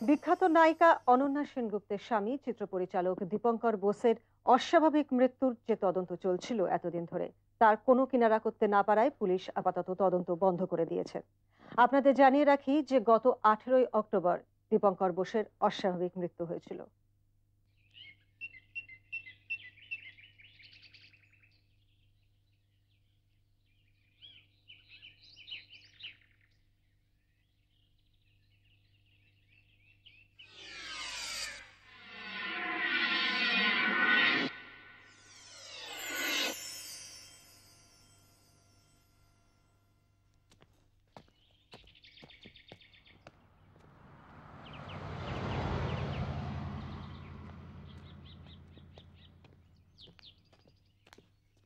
বিখ্যাত নায়িকা অনন্যা সেনগুপ্তের স্বামী চিত্র পরিচালক দীপঙ্কর বোসের অস্বাভাবিক মৃত্যুর যে তদন্ত চলছিল এতদিন ধরে, তার কোনো কিনারা করতে না পারায় পুলিশ আপাতত তদন্ত বন্ধ করে দিয়েছে। আপনাদের জানিয়ে রাখি যে গত 18ই অক্টোবর দীপঙ্কর বোসের অস্বাভাবিক মৃত্যু হয়েছিল।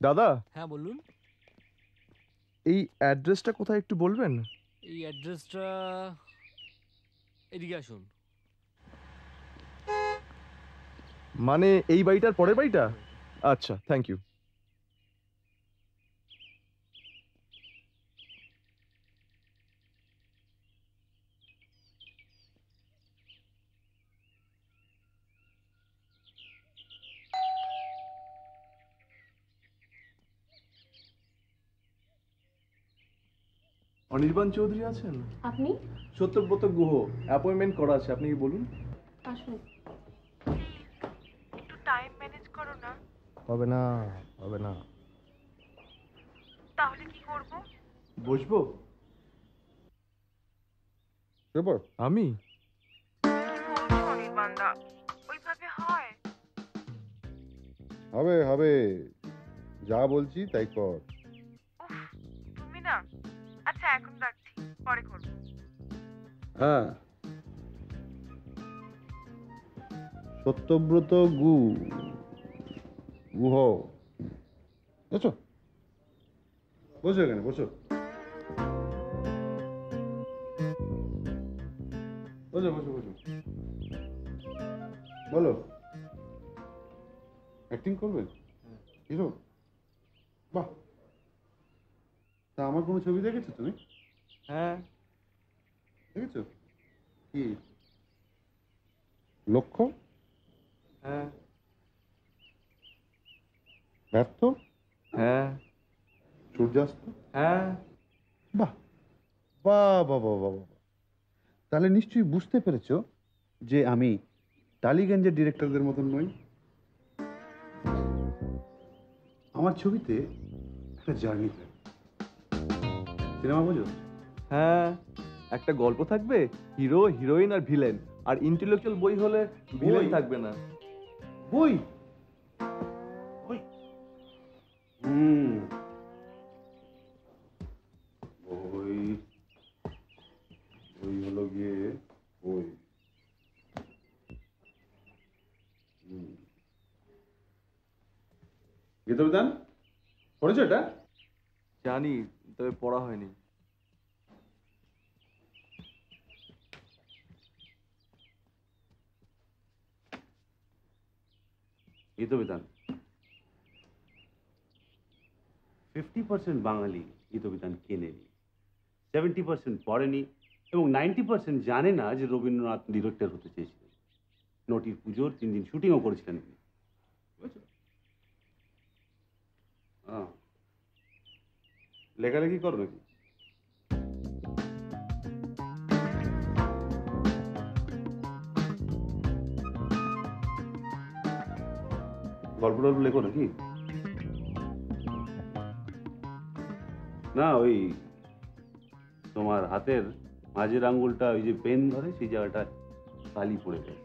দাদা, হ্যাঁ বলুন। এই অ্যাড্রেসটা কোথায় একটু বলবেন? এই অ্যাড্রেসটা এদিকে আসুন। মানে এই বাড়িটার পরের বাড়িটা? আচ্ছা, থ্যাংক ইউ। অনির্বাণ চৌধুরী আছেন? আপনি? সত্যব্রত গুহ, অ্যাপয়েন্টমেন্ট করা আছে, আপনি কি বলুন? আসুন। একটু টাইম ম্যানেজ করো না। হবে না, হবে না। তাহলে কি করব? বসবো? আমি? অনির্বাণদা, ওইভাবে হয়? হবে হবে, যা বলছি তাই কর। উফ, তুমি না। আচ্ছা এখন রাখছি, পরে করব। হ্যাঁ, সত্যব্রত গুহ। বসো বসো, এখানে বসো বসো বসো বসো। বলো, অ্যাক্টিং করবেন হিরো? বাহ, তা আমার কোনো ছবি দেখেছো তুমি? হ্যাঁ। দেখেছো? কি লক্ষ্য? হ্যাঁ। ব্যর্থ? হ্যাঁ। সূর্যাস্ত? হ্যাঁ। বাহ বাহ বাহ বাহ বাহ বাহ। তাহলে নিশ্চয়ই বুঝতে পেরেছো যে আমি টালিগঞ্জের ডিরেক্টরদের মতন নই। আমার ছবিতে একটা জার্নি থাকে। সিনেমা বোঝো? হ্যাঁ, একটা গল্প থাকবে, হিরো হিরোইন আর ভিলেন, আর ইন্টেলেকচুয়াল বই হলে ভিলেন বই? থাকবে না। বই বই বই বই হলো গিয়ে বই। গীতবিধান পড়েছো এটা? জানি, তবে পড়া হয়নি। গীতবিধান 50% বাঙালি গীতবিধান কেনেনি, 70% পড়েনি এবং 90% জানে না যে রবীন্দ্রনাথ ডিরেক্টর হতে চেয়েছিলেন। নটির পুজোর 3 দিন শুটিংও করেছিলেন তিনি। বুঝেছো? লেখালেখি করো নাকি? গল্প টল্প লেখো নাকি? না, ওই তোমার হাতের মাঝের আঙ্গুলটা ওই যে পেন ধরে সেই জায়গাটা কালি পড়ে গেছে।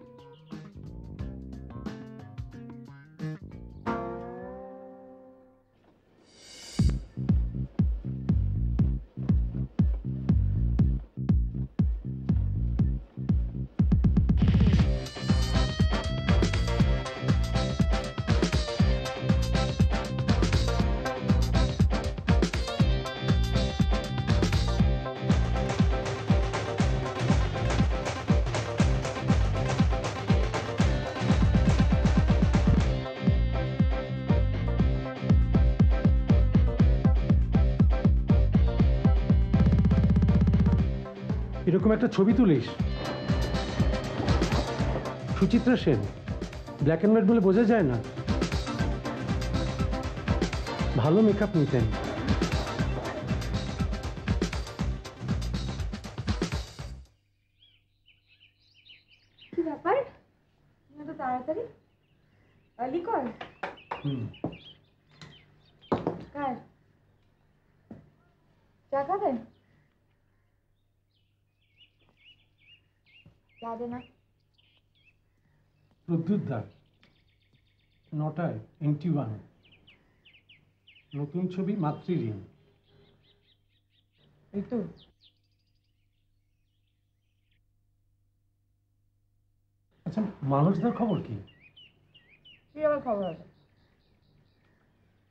এরকম একটা ছবি তুলিস? Suchitra Sen, black and white বলে বোঝা যায় না। ভালো মেকআপ নিতেন। কি ব্যাপার, এত তাড়াতাড়ি? লিকর কার চা খাবে? চা দে না। প্রদ্যুৎ দা, 9টায় NT1, নতুন ছবি মাতৃঋণ। এই তো আচ্ছা, মানুষদের খবর কি? কি আবার খবর হবে?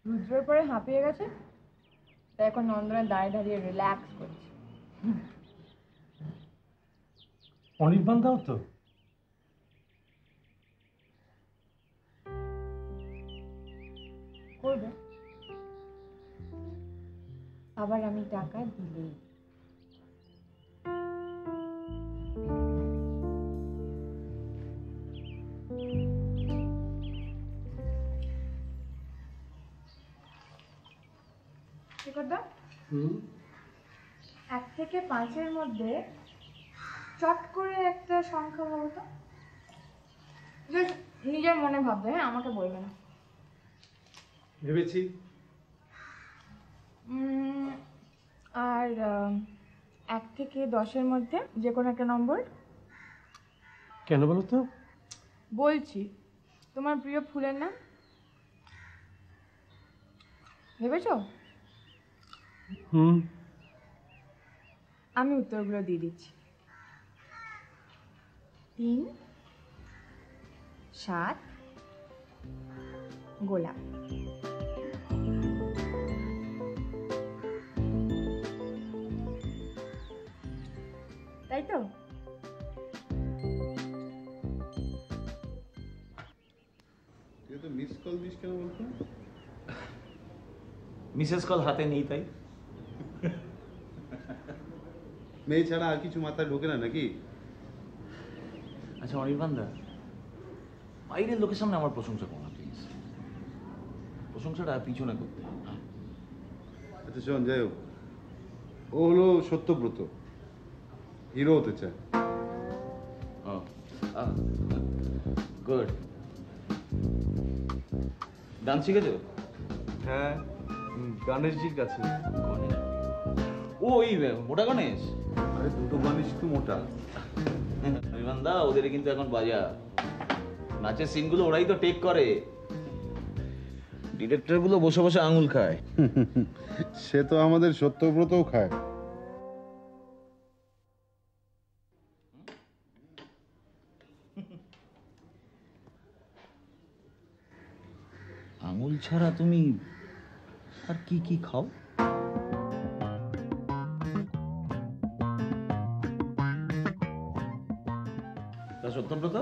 রুদ্রের পরে হাঁপিয়ে গেছে, তাই এখন নন্দনের দাঁড়িয়ে দাঁড়িয়ে রিল্যাক্স করছে। অনির্বাণ দাও তো? করবে আবার আমি টাকা দিলেই। শিকরদা, 1 থেকে 5-এর মধ্যে চট করে একটা সংখ্যা বলো তো। জাস্ট নিজের মনে ভাববে, হ্যাঁ, আমাকে বলবে না। ভেবেছি। আর 1 থেকে 10-এর মধ্যে যে কোনো একটা নম্বর। কেন বলো তো? বলছি, তোমার প্রিয় ফুলের নাম ভেবেছো? আমি উত্তরগুলো দিয়ে দিচ্ছি। 3, 7, গোলাপ। তাই তো? মিসেস কল হাতে নেই তাই। মেয়ে ছাড়া আর কিছু মাথায় ঢোকে না নাকি? আচ্ছা অনির্বাণদা, বাইরের লোকের সামনে আমার প্রশংসা করো না প্লিজ, প্রশংসাটা পিছনে করতে। আচ্ছা শোন, যাই হোক, ও হলো সত্যব্রত, হিরো হতে চায়। গুড। ডান্স শিখেছো? হ্যাঁ, গণেশজির কাছে। গণেশ? ও ওই মোটা গণেশ? আরে দুটো মানুষ একটু মোটা। অনির্বাণদা, ওদের কিন্তু এখন বাজা, নাচের সিনগুলো ওরাই তো টেক করে, ডিরেক্টর গুলো বসে বসে আঙুল খায়। সে তো আমাদের সত্যব্রতও খায়। আঙুল ছাড়া তুমি আর কি কি খাও? তা সত্যব্রত,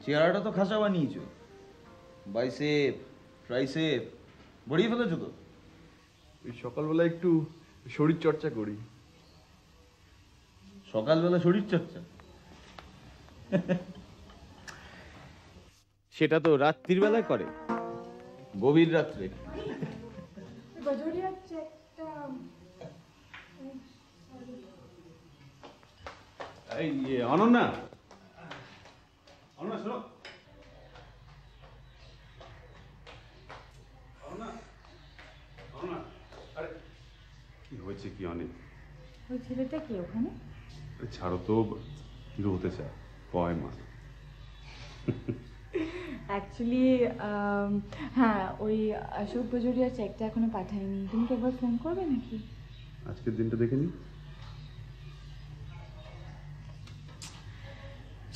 চেহারাটা তো খাসা বানিয়েছো, বাইসেপ ট্রাইসেপ বড়িয়ে ফেলেছো তো। ওই সকালবেলা একটু শরীর চর্চা করি। সকালবেলা শরীর চর্চা? সেটা তো রাত্রির বেলায় করে, গভীর রাত্রে। গজরিয়ার চেকটা এই অনন্যা, অনন্যা শোনো। অনন্যা, অনন্যা, আরে কি হয়েছে কি অনেক? ওই ছেলেটা কি ওখানে? আরে ছাড়ো তো, হিরো হতে চায়, কয় মা। অ্যাকচুয়ালি হ্যাঁ, ওই অশোক গজরিয়ার চেকটা এখনো পাঠায়নি। তুমি কি একবার ফোন করবে নাকি? আজকের দিনটা দেখে নি।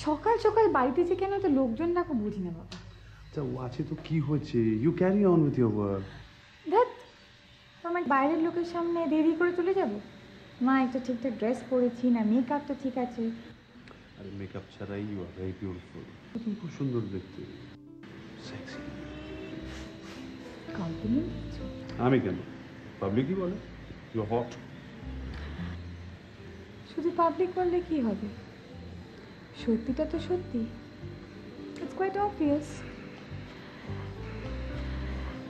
সকাল সকাল বাড়িতে যে কেন তো লোকজন ডাকো বুঝি না বাবা। আচ্ছা ও আছে তো কি হয়েছে, you carry on with your work. দেখ, তোমার বাইরের লোকের সামনে দেরি করে চলে যাব? মা, একটা ঠিকঠাক ড্রেস পরেছি না, মেকআপ তো ঠিক আছে। আরে মেকআপ ছাড়াই ইউ আর ভেরি বিউটিফুল, তুমি খুব সুন্দর দেখতে, সেক্সি। কমপ্লিমেন্ট? আমি কেন, পাবলিকই বলে ইউ হট। শুধু পাবলিক বললে কি হবে? সত্যিটা তো সত্যি। It's quite obvious.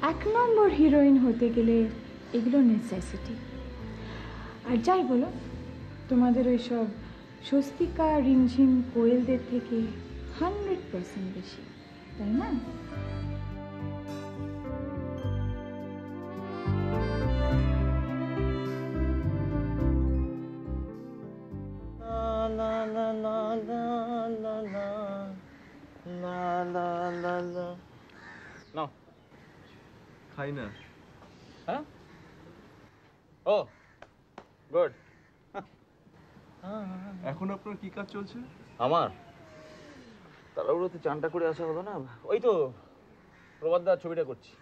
1 number heroine হতে গেলে এগুলো নেসেসিটি। আর যাই বলো, তোমাদের ওইসব স্বস্তিকা রিমঝিম কোয়েলদের থেকে 100% বেশি, তাই না? খাই না। হ্যাঁ? ও গুড। এখন আপনার কি কাজ চলছে? আমার তাড়াহুড়োতে চানটা করে আসা হলো না। ওই তো প্রবাদদার ছবিটা করছি,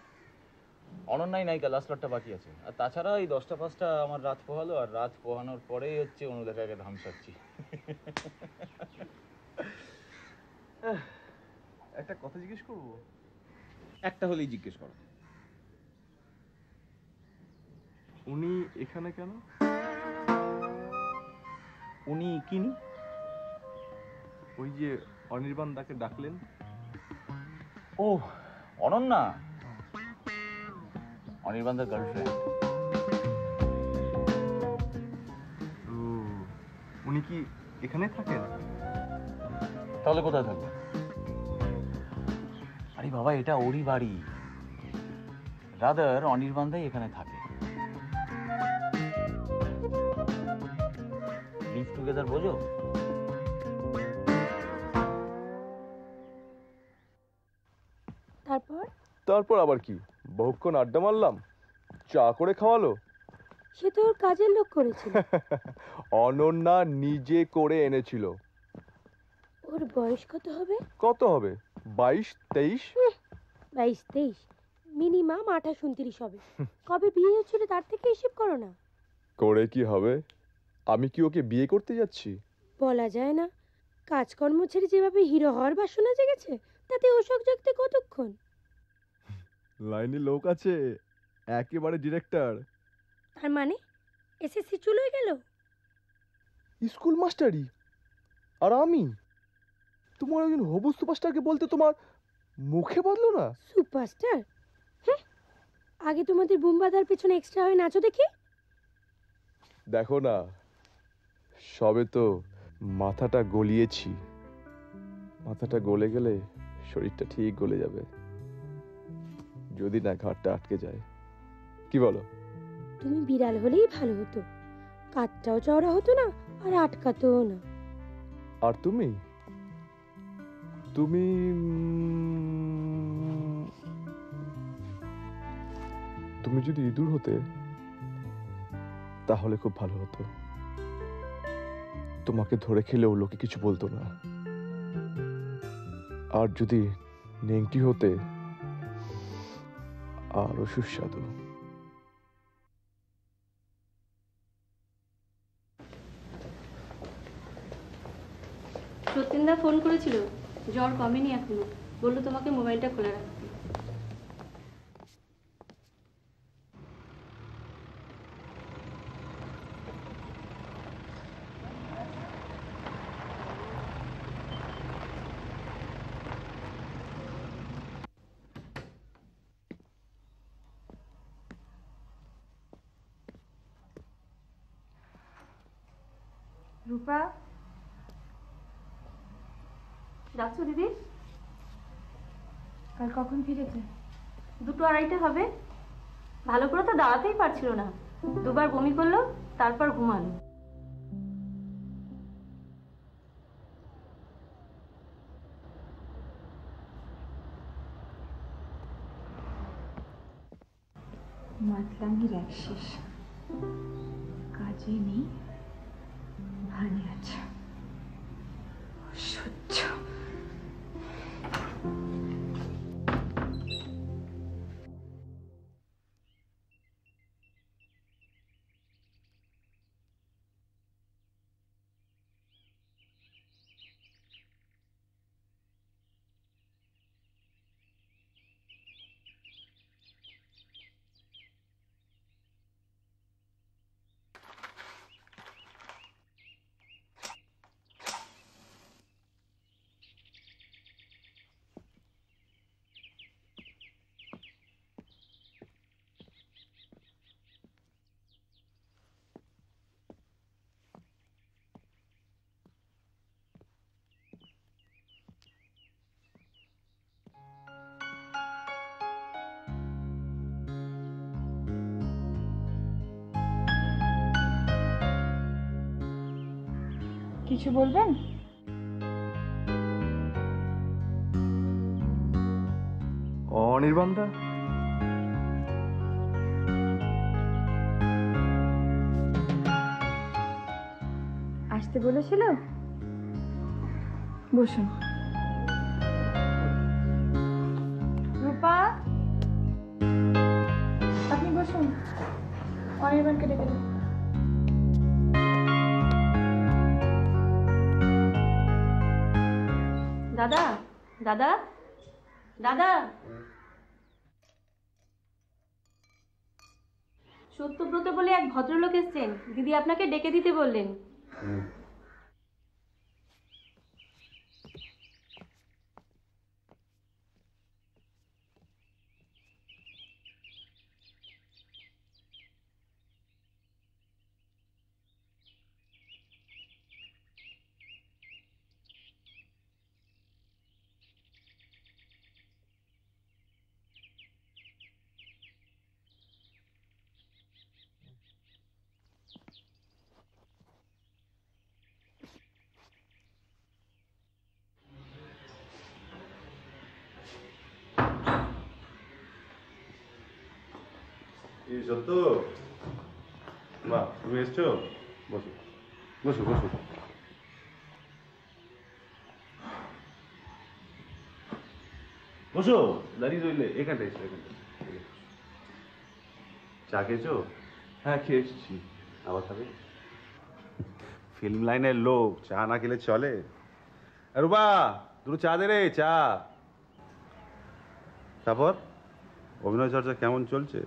অনন্যাই নায়িকা, লাস্ট লটটা বাকি আছে। আর তাছাড়া এই 10টা 5টা আমার রাত পোহালো, আর রাত পোহানোর পরেই হচ্ছে অনুদেখাকে ধাম সাচ্ছি। একটা কথা জিজ্ঞেস করবো? একটা হলেই জিজ্ঞেস করো। উনি এখানে কেন? উনি কিনি? ওই যে অনির্বাণ দাকে ডাকলেন। ও অনন্যা, অনির্বাণদার গার্লফ্রেন্ড। ও, উনি কি এখানে থাকেন? তাহলে কোথায় থাকবে? আরে বাবা, এটা ওরই বাড়ি। রাদার অনির্বাণদাই এখানে থাকে। লিভ টুগেদার বোঝো? তারপর আবার কি, বহুক্ষণ আড্ডা মারলাম, চা করে খাওয়ালো। সে তো ওর কাজের লোক করেছিল। অনন্যা নিজে করে এনেছিল। ওর বয়স কত হবে? কত হবে, 22-23? 22-23, মিনিমাম 28-29 হবে। কবে বিয়ে হচ্ছিল তার থেকে হিসেব করো না। করে কি হবে, আমি কি ওকে বিয়ে করতে যাচ্ছি? বলা যায় না, কাজকর্ম ছেড়ে যেভাবে হিরো হওয়ার বাসনা জেগেছে, তাতে ওসব জাগতে কতক্ষণ। লাইনে লোক আছে, একেবারে ডিরেক্টর। তার মানে এসএসসি চুল হয়ে গেল? স্কুল মাস্টারই। আর আমি তোমার একজন হবু সুপারস্টারকে বলতে তোমার মুখে বাঁধলো না? সুপারস্টার? হ্যাঁ, আগে তোমাদের বুম বাঁধার পেছনে এক্সট্রা হয়ে নাচো দেখি। দেখো না, সবে তো মাথাটা গলিয়েছি। মাথাটা গলে গেলে শরীরটা ঠিক গলে যাবে, যদি না ঘাটটা আটকে যায়। কি বলো? তুমি বিড়াল হলেই ভালো হতো, কাঠটাও চওড়া হতো না আর আটকাতেও না। আর তুমি তুমি তুমি যদি ইঁদুর হতে তাহলে খুব ভালো হতো। তোমাকে ধরে খেলেও লোকে কিছু বলতো না। আর যদি নেংটি হতে আরো সুস্বাদু। সত্যেনদা ফোন করেছিল, জ্বর কমেনি এখনো, বললো তোমাকে মোবাইলটা খোলা রাখতে। রূপা, ডাকছো দিদি? কাল কখন ফিরেছে? 2-2:30 হবে। ভালো করে তো দাঁড়াতেই পারছিল না, দুবার বমি করলো, তারপর ঘুমালো। মাতলামির এক শেষ, কাজে নেই, ভানে আছে। অসহ্য। কিছু বলবেন? অনির্বাণদা, আসতে বলেছিল? বসুন। রূপা, আপনি বসুন, অনির্বাণকে ডেকে দিন। দাদা, দাদা, দাদা। সত্যব্রত বলে এক ভদ্রলোক এসছেন, দিদি আপনাকে ডেকে দিতে বললেন। এই সত্য, বাহ, তুমি এসছো? বসো বসো বসো। বসো, দাঁড়িয়ে রইলে। এখানটা এসো, এখানটা। চা খেয়েছো? হ্যাঁ খেয়ে এসেছি। আবার খাবে? ফিল্ম লাইনের লোক, চা না খেলে চলে? রূপা, দুটো চা দে রে, চা। তারপর অভিনয় চর্চা কেমন চলছে?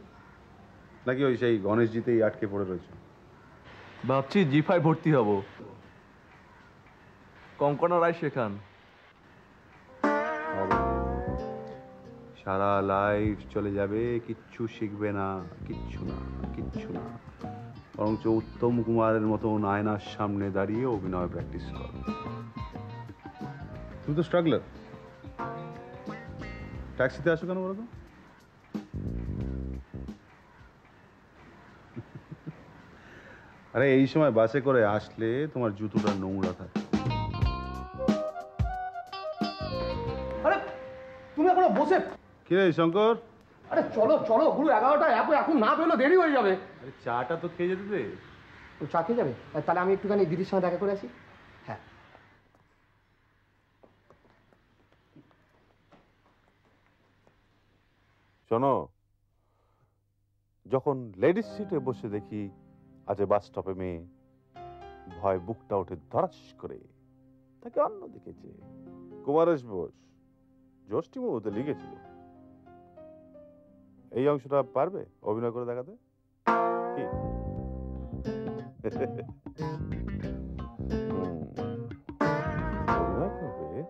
নাকি ওই সেই গণেশজিতেই আটকে পড়ে রয়েছে? ভাবছি জি5 ভর্তি হব, কঙ্কনা রায় শেখান। সারা লাইফ চলে যাবে, কিচ্ছু শিখবে না, কিচ্ছু না, কিচ্ছু না। বরঞ্চ উত্তম কুমারের মতন আয়নার সামনে দাঁড়িয়ে অভিনয় প্র্যাকটিস কর। তুমি তো স্ট্রাগলার, ট্যাক্সিতে আসো কেন বলো তো? আরে এই সময় বাসে করে আসলে তোমার জুতোটা নোংরা থাকে। আরে তুমি এখনো বসে? কিরে শঙ্কর? আরে চলো চলো গুরু, 11টা এখন না পেলেও দেরি হয়ে যাবে। আরে চাটা তো খেয়ে যেতে দে। চা খেয়ে যাবে? তাহলে আমি একটুখানি দিদির সঙ্গে দেখা করে আসি। হ্যাঁ। শোনো, যখন লেডিস সিটে বসে দেখি আজ বাস স্টপে মেয়ে, ভয় বুকটা ওঠে ধরাস করে। তাকে অন্য দেখেছে কুমারেশ বোস জ্যোষ্ঠী মুভিতে লিখেছিল। এই অংশটা পারবে অভিনয় করে দেখাতে? কি অভিনয় করবে?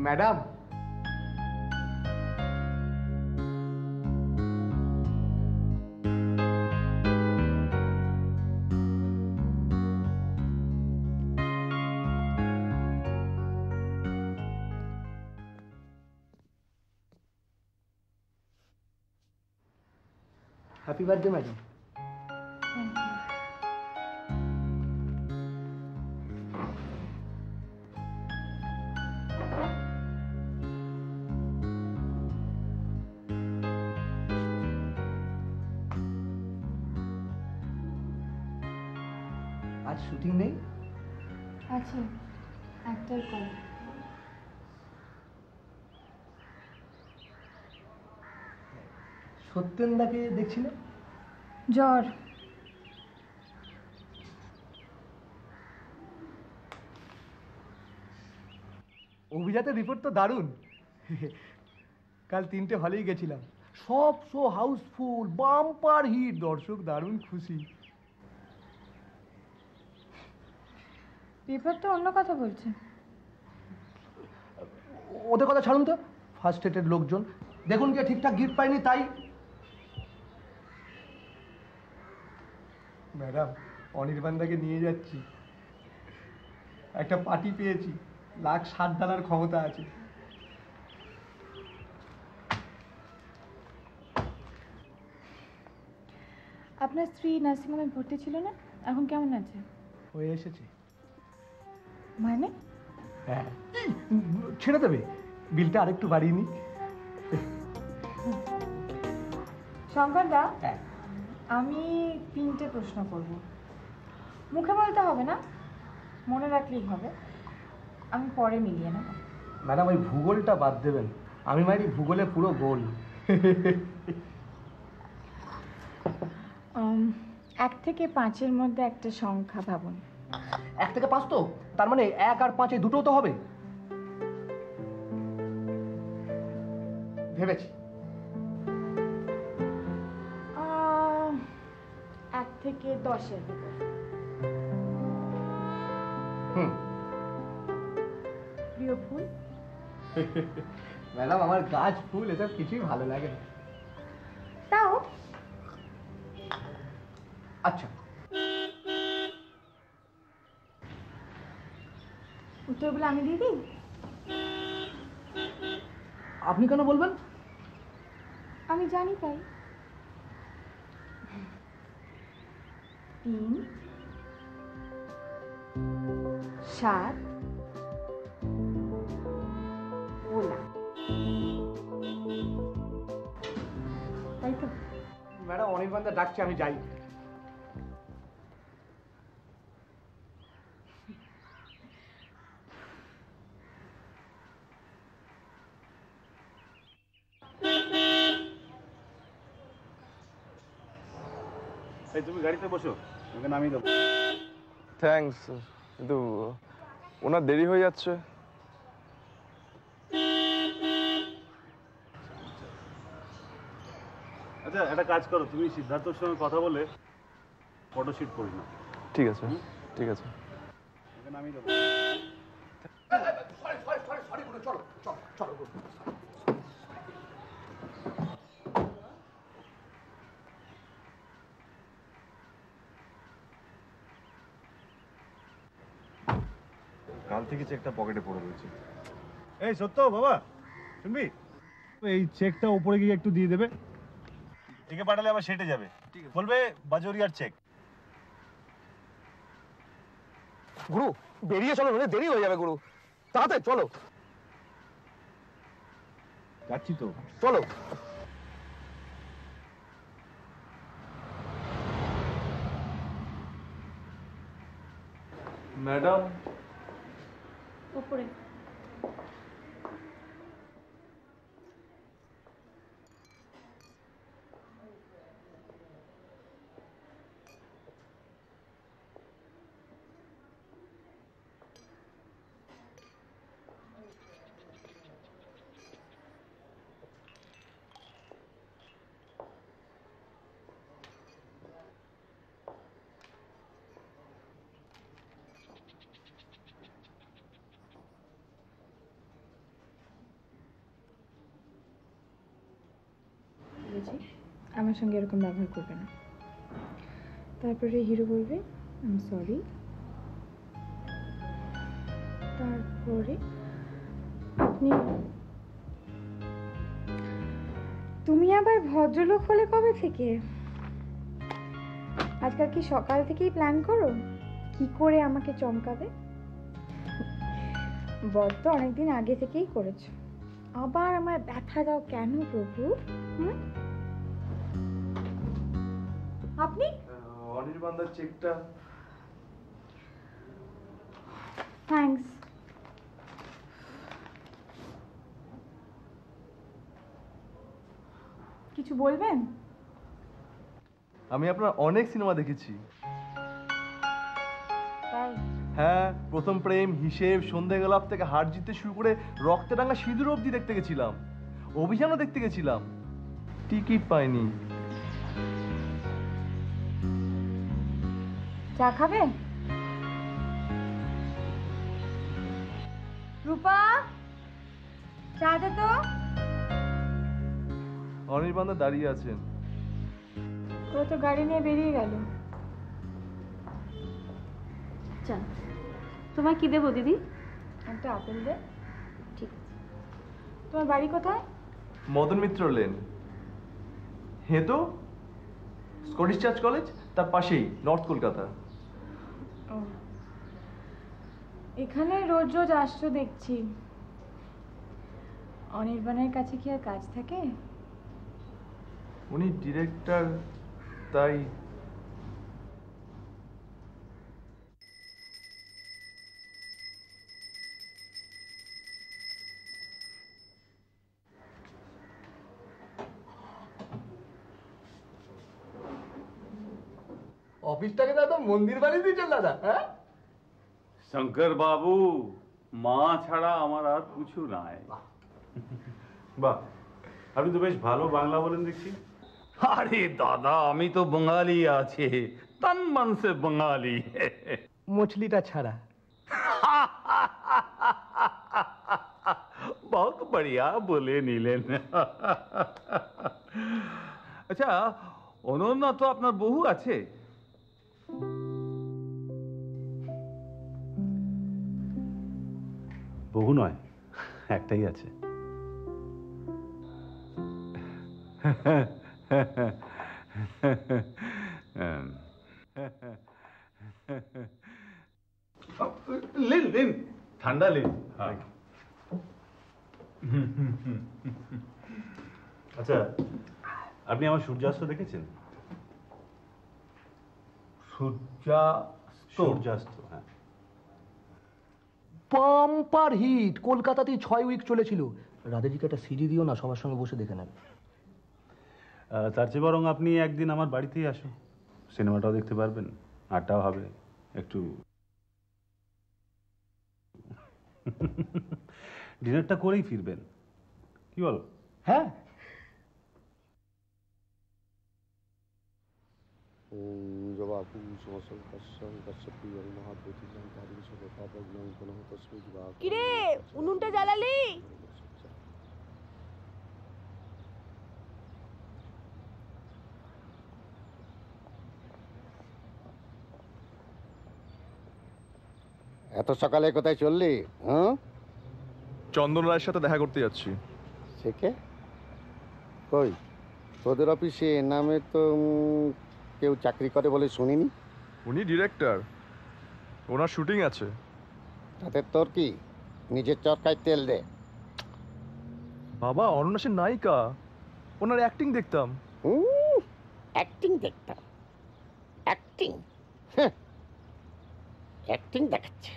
Madam, happy birthday madam. আজ শুটিং নেই? আছে, একটার কল। সত্যেনদাকে দেখছি না। জ্বর। অভিজাতের রিপোর্ট তো দারুণ। কাল 3টে হলেই গেছিলাম, সব শো হাউসফুল, বাম্পার হিট, দর্শক দারুণ খুশি। পেপার তো অন্য কথা বলছে। ওদের কথা ছাড়ুন তো, ফার্স্ট এটের লোকজন দেখুন কে ঠিকঠাক গিফট পায়নি তাই। ম্যাডাম, অনির্বাণদাকে নিয়ে যাচ্ছি, একটা পার্টি পেয়েছি, $1,60,000 ক্ষমতা আছে। আপনার স্ত্রী নার্সিংহোমে ভর্তি ছিল না, এখন কেমন আছে? হয়ে এসেছে। মানে? হ্যাঁ, ছেড়ে দেবে, বিলটা আরেকটু বাড়িয়ে নি। শঙ্করদা, হ্যাঁ। আমি 3টে প্রশ্ন করব, মুখে বলতে হবে না, মনে রাখলেই হবে, আমি পরে মিলিয়ে নেব। ম্যাডাম, ওই ভূগোলটা বাদ দেবেন, আমি মারি ভূগোলে পুরো গোল। 1 থেকে 5-এর মধ্যে একটা সংখ্যা ভাবুন। 1 থেকে 5 তো, তার মানে 1 আর 5 এই দুটো তো হবে। ভেবেছি। 1 থেকে 10-এর ভিতর। প্রিয় ফুল? ম্যাডাম, আমার গাছ ফুল এসব কিছুই ভালো লাগে না। তাও আচ্ছা, উত্তরগুলো আমি দিয়ে দিই? আপনি কেন বলবেন? আমি জানি তাই। 3, 7, ওলা, তাই তো? ম্যাডাম, অনির্বাণদা ডাকছে, আমি যাই। তুমি গাড়িতে বসো, ওকে নামিয়ে দেবো। থ্যাঙ্কস, কিন্তু ওনার দেরি হয়ে যাচ্ছে। আচ্ছা একটা কাজ করো, তুমি সিদ্ধার্থর সঙ্গে কথা বলে ফটোশুট করি না। ঠিক আছে, ঠিক আছে। আমি দেবো। কাল থেকে চেকটা পকেটে পড়ে রয়েছে। এই সত্য বাবা, শুনবি, এই চেকটা উপরে গিয়ে একটু দিয়ে দেবে। একে পাঠালে আবার সেটে যাবে, বলবে বাজরিয়ার চেক। গুরু বেরিয়ে চলো, নইলে দেরি হয়ে যাবে। গুরু তাড়াতাড়ি চলো। যাচ্ছি তো, চলো। ম্যাডাম, উপরে আমার সঙ্গে এরকম ব্যবহার করবে না। তারপরে হিরো বলবে আই এম সরি। তারপরে আপনি, তুমি আবার ভদ্রলোক হলে কবে থেকে? আজকাল কি সকাল থেকেই প্ল্যান করো কি করে আমাকে চমকাবে? বর তো অনেকদিন আগে থেকেই করেছো, আবার আমায় ব্যথা দাও কেন প্রভু? আপনি অনির্বাণদার চেকটা। থ্যাঙ্কস। কিছু বলবেন? আমি আপনার অনেক সিনেমা দেখেছি। তাই? হ্যাঁ, প্রথম প্রেম, হিসেব, সন্ধে গোলাপ থেকে হার জিততে শুরু করে রক্তে রাঙা সিঁদুর অবধি দেখতে গেছিলাম। অভিযানও দেখতে গেছিলাম, টিকিট পাইনি। চা খাবে? রূপা, চা দে তো। অনির্বাণদা দাঁড়িয়ে আছেন। ও তো গাড়ি নিয়ে বেরিয়ে গেল। আচ্ছা, তোমায় কি দেবো দিদি? একটা আপেল দে। ঠিক আছে। তোমার বাড়ি কোথায়? Madan Mitra lane, হেতো Scottish church college, তার পাশেই, নর্থ কলকাতা। ও, এখানে রোজ রোজ আসছো দেখছি। অনির্বাণের কাছে কি আর কাজ থাকে? উনি ডিরেক্টর, তাই। অফিসটাকে তো একদম মন্দির বানিয়ে দিয়েছেন দাদা। হ্যাঁ শঙ্কর বাবু, মা ছাড়া আমার আর কিছু নাই। বাহ, আপনি তো বেশ ভালো বাংলা বলেন দেখছি। আরে দাদা, আমি তো বাঙালি আছে, তন মন সে বাঙালি। মছলিটা ছাড়া। बहुत बढ़िया बोले नीलेन। আচ্ছা, অনন্যা তো আপনার বহু আছে? বহু নয়, একটাই আছে। লিন লিন, ঠান্ডা লিন। আচ্ছা, আপনি আমার সূর্যাস্ত দেখেছেন? সূর্যাস্ত, হ্যাঁ। পাম্পার হিট, কলকাতাতেই 6 উইক চলেছিল। রাধেজিকে একটা সিডি দিও না, সবার সঙ্গে বসে দেখে নেবে। তার চেয়ে বরং আপনি একদিন আমার বাড়িতেই আসুন, সিনেমাটাও দেখতে পারবেন, আড্ডাও হবে, একটু ডিনারটা করেই ফিরবেন, কি বলো? হ্যাঁ। কিরে উনুনটা জ্বালালি? এত সকালে কোথায় চললি? হ্যাঁ, চন্দন রায়ের সাথে দেখা করতে যাচ্ছি। সে কে? কই তোদের অফিসে নামে তো কেউ চাকরি করে বলে শুনিনি। উনি ডিরেক্টর, ওনার শুটিং আছে। তাতে তোর কি? নিজের চরকায় তেল দে। বাবা, অনন্যা সেন নায়িকা, ওনার অ্যাক্টিং দেখতাম। অ্যাক্টিং দেখতাম? অ্যাক্টিং? অ্যাক্টিং দেখাচ্ছে।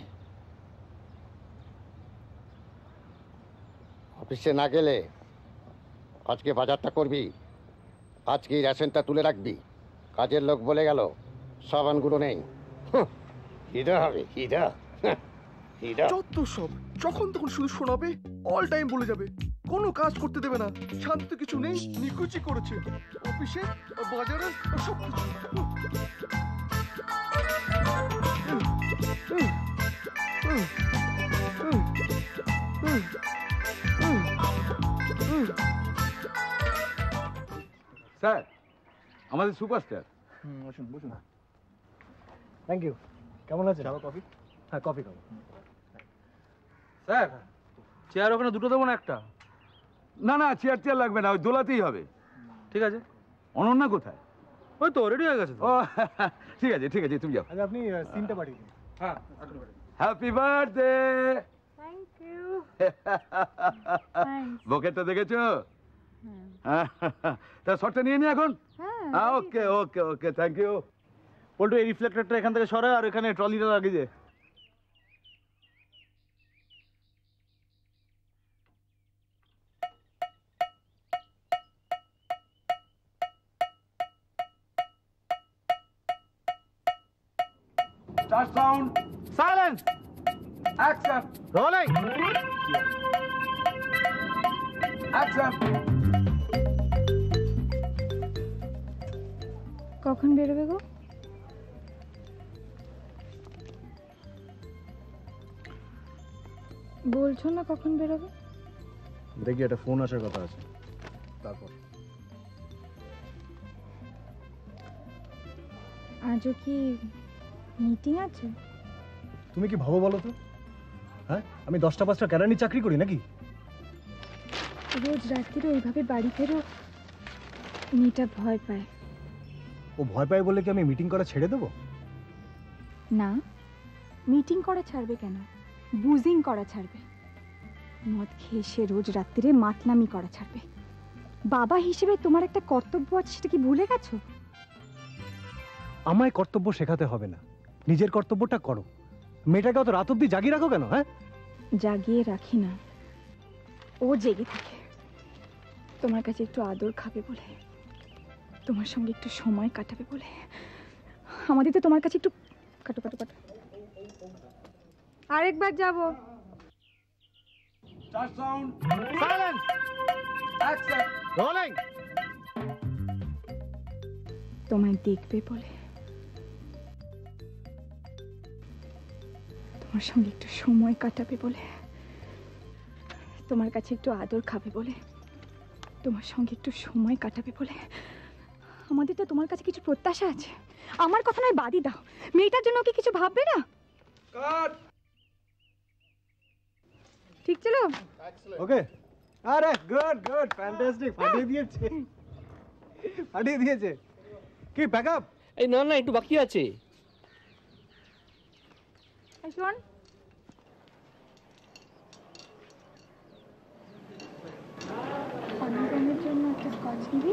অফিসে না গেলে আজকে বাজারটা করবি, আজকে রেশনটা তুলে রাখবি। কাজের লোক বলে গেল সাবানগুলো নেই। হিরা হবে, হিরা হিরা। যত সব যখন তখন শুধু শোনাবে, অল টাইম বলে যাবে, কোনো কাজ করতে দেবে না, শান্ত কিছু নেই, নিকুচি করেছে অফিসে আর বাজারে সব কিছু। স্যার, আমাদের সুপারস্টার। বসুন বসুন। Thank you. কেমন আছে? কফি? হ্যাঁ, কফি খাবো। স্যার, চেয়ার ওখানে দুটো দেবো না একটা? না না, চেয়ার লাগবে না, ওই দোলাতেই হবে। ঠিক আছে। অনন্যা কোথায়? ওই তো রেডি হয়ে গেছে। ও ঠিক আছে ঠিক আছে, তুমি যাও। আচ্ছা, আপনি সিনটা পাঠিয়ে দিন। হ্যাঁ, হ্যাপি বার্থডে। Thank you. বকেটটা দেখেছো? তা শটটা নিয়ে নি এখন? হ্যাঁ, okay okay okay, thank you. Poltu, এই রিফ্লেক্টরটা এখান থেকে সরা আর এখানে ট্রলিটা লাগিয়ে দে। Start sound. Silence. Action. Rolling. Action. কখন বেরোবে গো? বলছো না কখন বেরোবে? দেখি, একটা ফোন আসার কথা আছে, তারপর। আজও কি মিটিং আছে? তুমি কি ভাবো বলো তো? হ্যাঁ, আমি 10টা 5টা কেরানি চাকরি করি নাকি? রোজ রাত্রিরে ওইভাবে বাড়ি ফেরো, মেয়েটা ভয় পায়। ও ভয় পায় বলে কি আমি মিটিং করা ছেড়ে দেবো? না, মিটিং করা ছাড়বে কেন, বুজিং করা ছাড়বে। মদ খেয়ে সে রোজ রাত্রিরে মাতলামি করা ছাড়বে। বাবা হিসেবে তোমার একটা কর্তব্য আছে, সেটা কি ভুলে গেছো? আমায় কর্তব্য শেখাতে হবে না, নিজের কর্তব্যটা করো। মেয়েটাকে অত রাত অব্দি জাগিয়ে রাখো কেন? হ্যাঁ, জাগিয়ে রাখি না, ও জেগে থাকে। তোমার কাছে একটু আদর খাবে বলে, তোমার সঙ্গে একটু সময় কাটাবে বলে। আমাদের তো তোমার কাছে একটু কাটো কাটো কাটো। আরেকবার যাবো। Start sound. Silence. Action. Rolling. তোমায় দেখবে বলে, তোমার সঙ্গে একটু সময় কাটাবে বলে, তোমার কাছে একটু আদর খাবে বলে, তোমার সঙ্গে একটু সময় কাটাবে বলে। আমাদের তো তোমার কাছে কিছু প্রত্যাশা আছে। আমার কথা নয় বাদই দাও, মেয়েটার জন্য কি কিছু ভাববে না? ঠিক ছিল? ওকে। আরে গুড গুড, ফ্যান্টাস্টিক, পাঠিয়ে দিয়েছে, পাঠিয়ে দিয়েছে। কি ব্যাকআপ? এই না না, একটু বাকি আছে। শোন, অনির্বাণের জন্য একটা স্কচ নিবি,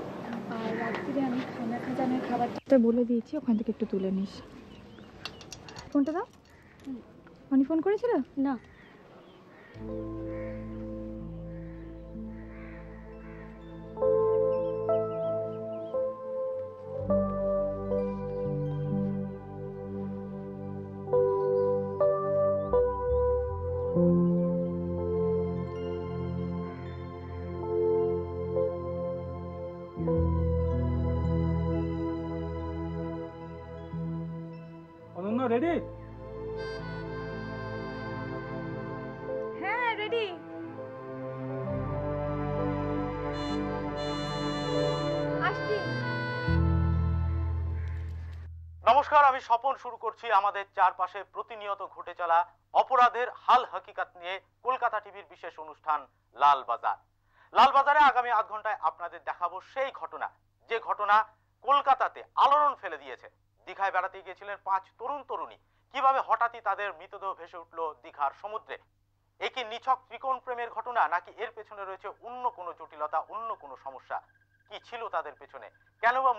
আর রাত্রিরে আমি খানা খাজানের খাবারটা বলে দিয়েছি, ওখান থেকে একটু তুলে নিস। ফোনটা দাও। অনি ফোন করেছিল? না। রেডি? আসছি। নমস্কার, আমি স্বপন। শুরু করছি আমাদের চারপাশে প্রতিনিয়ত ঘটে চলা অপরাধের হাল হকিকত নিয়ে কলকাতা টিভির বিশেষ অনুষ্ঠান লালবাজার। লালবাজারে আগামী আধ ঘন্টায় আপনাদের দেখাবো সেই ঘটনা, যে ঘটনা কলকাতাতে আলোড়ন ফেলে দিয়েছে। দীঘায় বেড়াতে গিয়েছিলেন 5 তরুণী, কিভাবে হঠাৎই তাদের মৃতদেহ ভেসে উঠল দীঘার সমুদ্রে। এ কি নিছক ত্রিকোণ প্রেমের ঘটনা, নাকি এর পেছনে রয়েছে অন্য কোনো জটিলতা, অন্য কোনো সমস্যা? কি ছিল তাদের পেছনে? কেন বা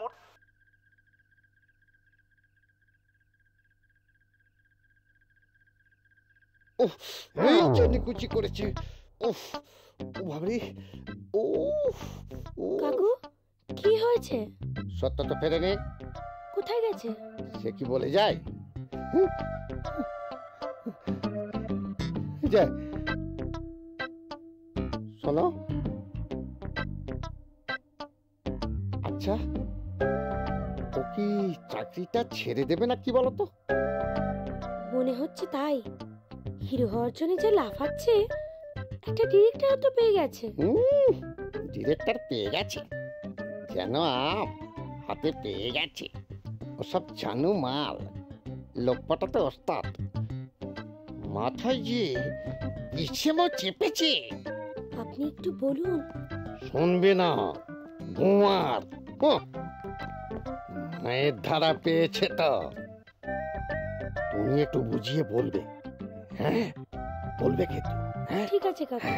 এই যে নিকুচি করেছে। উফ, ও বাবারে, ও কাকু কি হয়েছে? সত্য তো ফেরেনি। কোথায় গেছে? সে কি বলে যায়? যায়। শোনো, আচ্ছা ও কি চাকরিটা ছেড়ে দেবে না কি বলতো? মনে হচ্ছে তাই। হিরো হওয়ার জন্য যে লাফাচ্ছে, একটা ডিরেক্টর তো পেয়ে গেছে। ডিরেক্টর পেয়ে গেছে যেন আম হাতে পেয়ে গেছে। ওসব জানু মাল, লোক পাঠাতে ওস্তাদ। মাথায় যে ইসেমো চেপেছে। আপনি একটু বলুন। শুনবে না বোমার, মায়ের ধারা পেয়েছে তো। তুমি একটু বুঝিয়ে বলবে। হ্যাঁ বলবে কিন্তু। ঠিক আছে কাকু।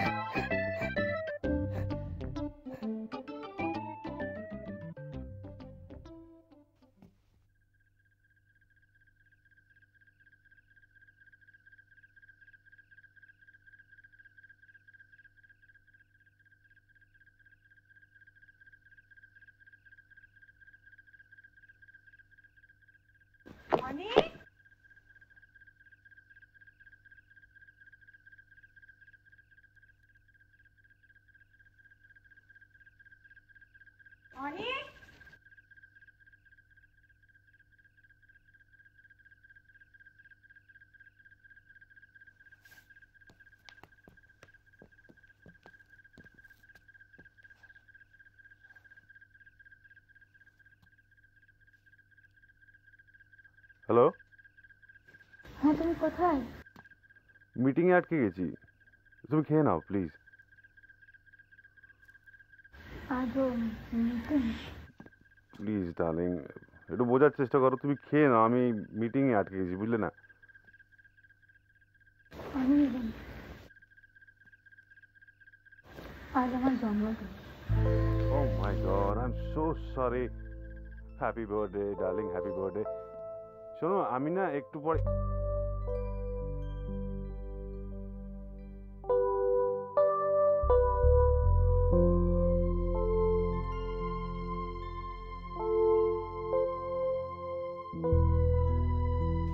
অনেক হ্যালো, হ্যাঁ তুমি কোথায়? মিটিংয়ে আটকে গেছি, তুমি খেয়ে নাও প্লিজ। আজও মিটিং? প্লিজ ডার্লিং, একটু বোঝার চেষ্টা করো। তুমি খেয়ে নাও, আমি মিটিংয়ে আটকে গেছি, বুঝলে না? আজ আমার জন্মদিন। Oh my God, I'm so sorry. Happy birthday, darling, happy birthday. শোনো, আমি না একটু পরে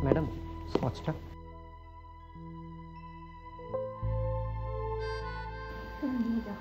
ম্যাডাম স্কচটা। তুমি নিয়ে যাও।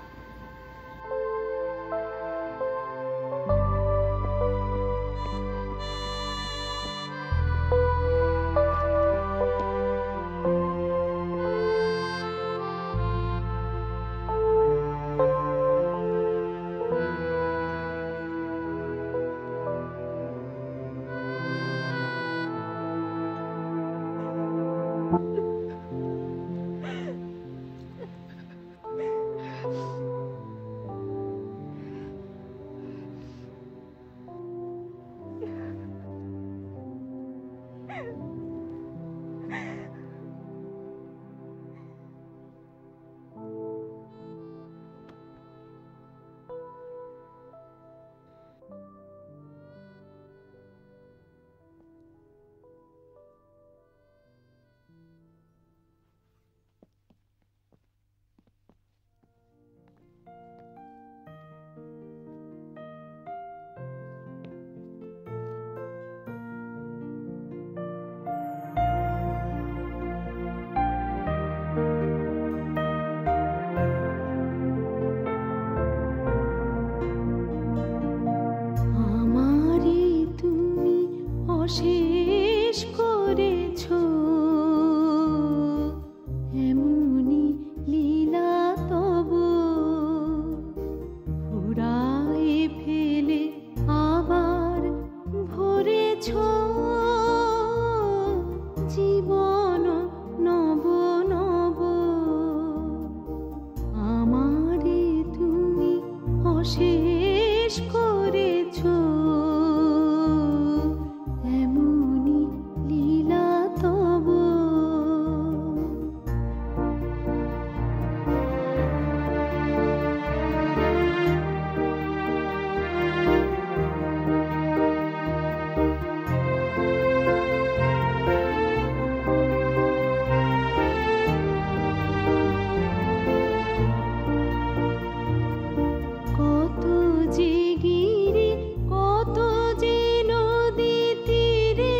অশেষ করেছো, এমনই লীলা তব। কত যে গিরি, কত যে নদী তীরে,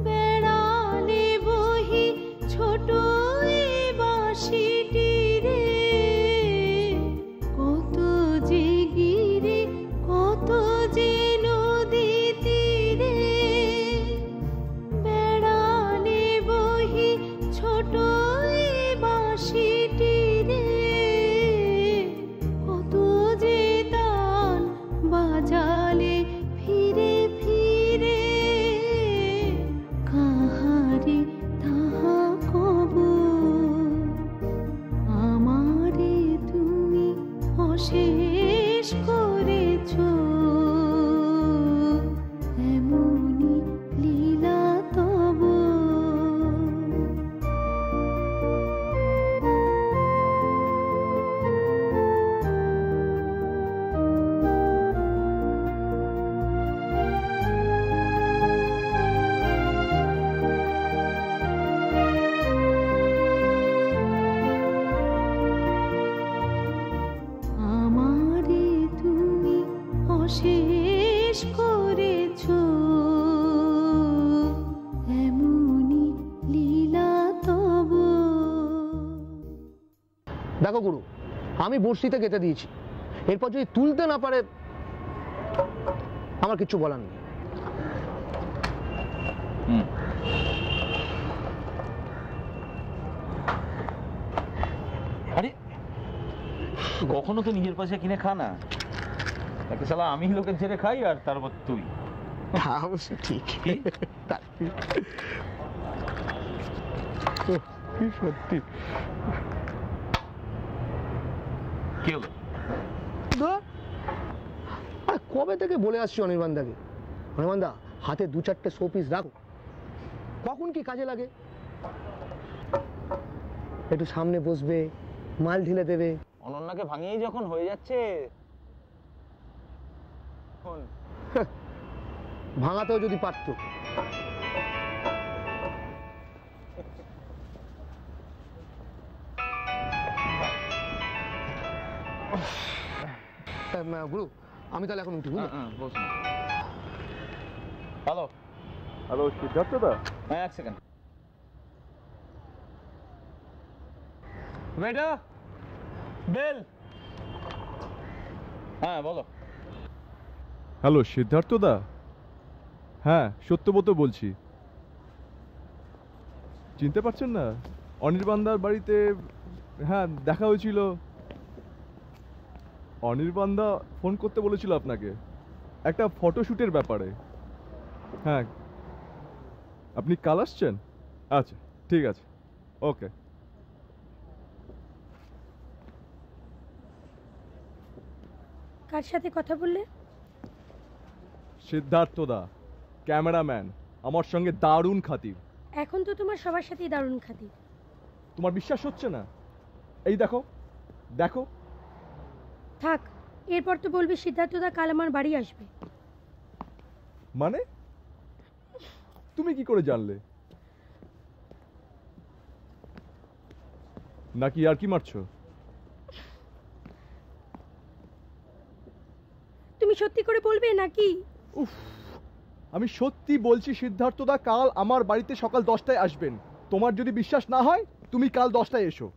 বেড়ালে বহি ছোট এ বাঁশিটি রে। কত যে গিরি, কত যে নদী তীরে, বেড়ালে বহি ছোট এ বাঁশিটি রে। কত যে তান বাজালে ফিরে ফিরে, কাহারে তাহা কব। আমারে তুমি অশেষ করেছো, এমনই লীলা তব। আমারে তুমি অশেষ করেছো, এমনই লীলা তব। দেখো গুরু, আমি বড়শিতে গেঁথে দিয়েছি, এরপর যদি তুলতে না পারে আমার কিচ্ছু বলার নেই। আরে কখনো তো নিজের পয়সা কিনে খা না, তাকে শালা আমি লোকের ছেড়ে খাই আর তারপর তুই। অবশ্য ঠিক, সত্যি। কি হলো? আর কবে থেকে বলে আসছি অনির্বাণদাকে, অনির্বাণদা হাতে 2-4টে শোপিস রাখো, কখন কি কাজে লাগে। একটু সামনে বসবে, মাল ঢেলে দেবে। অনন্যাকে ভাঙিয়েই যখন হয়ে যাচ্ছে, ভাঙাতেও যদি পারতো। গুরু আমি তাহলে এখন উঠি। হ্যালো হ্যালো সিদ্ধার্থ দা। হ্যাঁ এক সেকেন্ড। বেটা বেল। হ্যাঁ বলো। হ্যালো সিদ্ধার্থ দা। হ্যাঁ সত্যব্রত বলছি। চিনতে পারছেন না? অনির্বাণদার বাড়িতে হ্যাঁ দেখা হয়েছিল। অনির্বাণদা ফোন করতে বলেছিল আপনাকে একটা ফটোশ্যুটের ব্যাপারে। হ্যাঁ আপনি কাল আসছেন? আচ্ছা ঠিক আছে, ওকে। কার সাথে কথা বললে? সিদ্ধার্থ দা, ক্যামেরাম্যান, আমার সঙ্গে দারুণ খাতির। এখন তো তোমার সবার সাথেই দারুণ খাতির। তোমার বিশ্বাস হচ্ছে না? এই দেখো দেখো। থাক, এরপর তো বলবি সিদ্ধার্থদা কাল আমার বাড়ি আসবে। মানে তুমি কি করে জানলে? নাকি আর কি মারছো? তুমি সত্যি করে বলবে নাকি? উফ, আমি সত্যি বলছি সিদ্ধার্থদা কাল আমার বাড়িতে সকাল 10টায় আসবেন। তোমার যদি বিশ্বাস না হয় তুমি কাল 10টায় এসো।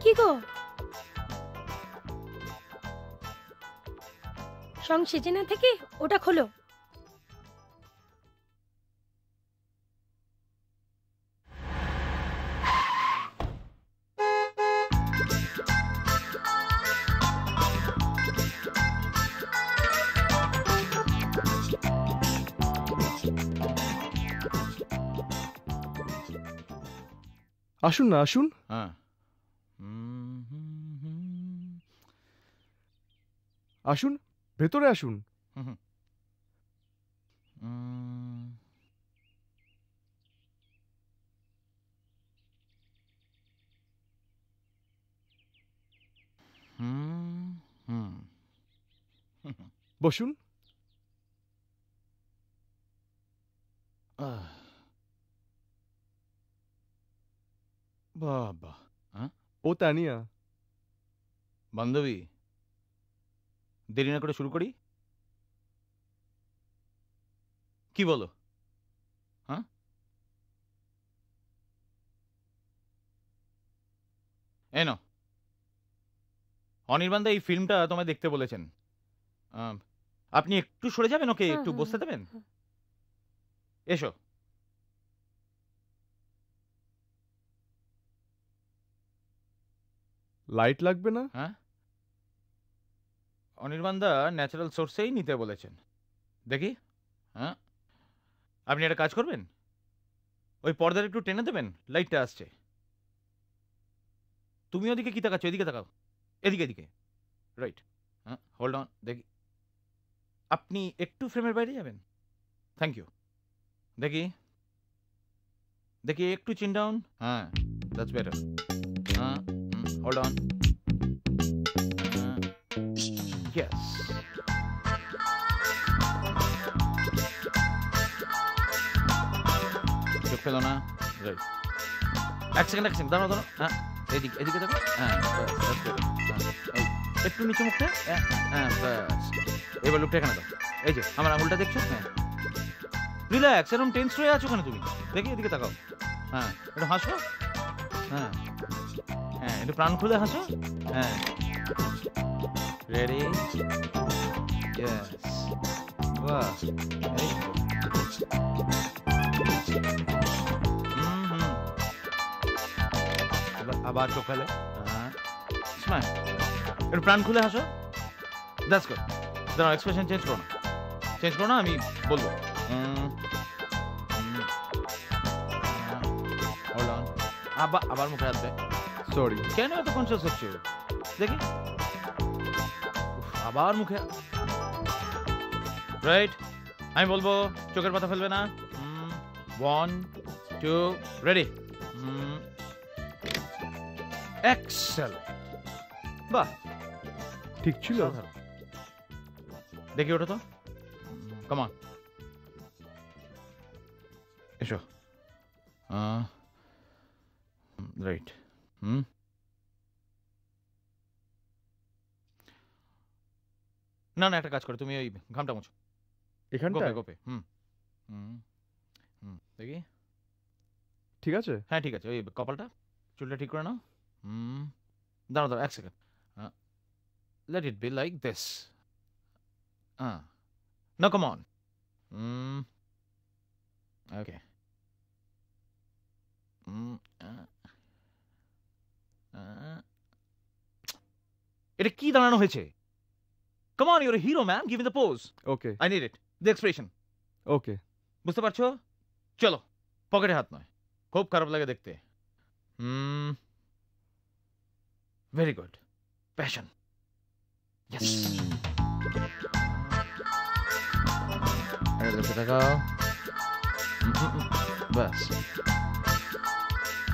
কি গো সং সেজে না থেকে ওটা খোলো। আসুন না, আসুন। হ্যাঁ আসুন, ভেতরে আসুন। বসুন। বাবা, ও তানিয়া। বান্ধবী, দেরি না করে শুরু করি? কি বলো? হ্যাঁ, এই নাও। অনির্বাণ দা এই ফিল্মটা তোমায় দেখতে বলেছেন। আপনি একটু সরে যাবেন, ওকে একটু বসতে দেবেন? এসো। লাইট লাগবে না? হ্যাঁ, অনির্বাণ দা ন্যাচারাল সোর্সেই নিতে বলেছেন। দেখি। হ্যাঁ, আপনি একটা কাজ করবেন, ওই পর্দার একটু টেনে দেবেন, লাইটটা আসছে। তুমি ওদিকে কি তাকাচ্ছ? এদিকে তাকাও, এদিকে এদিকে। রাইট। হ্যাঁ, হোল্ড অন, দেখি। আপনি একটু ফ্রেমের বাইরে যাবেন। Thank you. দেখি দেখি, একটু চিন ডাউন। হ্যাঁ, দ্যাটস বেটার। হ্যাঁ, হোল্ড অন। ইয়েস। চোখ ফেলো না। রাইট। এক সেকেন্ড, দাঁড়াও দাঁড়াও। হ্যাঁ, এদিকে এদিকে দেখো। হ্যাঁ, একটু নিচে মুখটা। হ্যাঁ, ব্যাস। এবার লুকটা এখানে দাও। এই যে আমার আঙুলটা দেখছো? হ্যাঁ, রিল্যাক্স। এরকম টেন্স হয়ে আছো কেন তুমি? দেখি এদিকে তাকাও। হ্যাঁ, একটু হাসো। হ্যাঁ হ্যাঁ, একটু প্রাণ খুলে হাসো। হ্যাঁ, রেডি? ইয়েস। বাহ, এই আবার চোখ ফেলে। হ্যাঁ, স্মাইল। একটু প্রাণ খুলে হাসো। That's good. দাঁড়াও, এক্সপ্রেশন চেঞ্জ করো না, আমি বলবো। আবার মুখে আসবে। সরি। কেন এত কনসিয়াস হচ্ছে? দেখি। আবার মুখে। রাইট, আমি বলবো, চোখের পাতা ফেলবে না। 1 2 রেডি। এক্সেলেন্ট। বাহ, ঠিক ছিল। দেখি ওটা তো। কাম অন, এসো। রাইট। না না, একটা কাজ করো, তুমি ওই ঘামটা মুছো এখানটা। গোপে। দেখি। ঠিক আছে? হ্যাঁ ঠিক আছে। ওই কপালটা, চুলটা ঠিক করে নাও। দাঁড়াও, এক second. Let it be like this. No, come on. Okay. এটা কি দাঁড়ানো হয়েছে? Come on, you're a hero, man. Give me the pose. Okay. I need it. The expression. Okay. বুঝতে পারছো? চলো, পকেটে হাত নয়। খুব খারাপ লাগে দেখতে। Very good. Passion. Yes. Bus.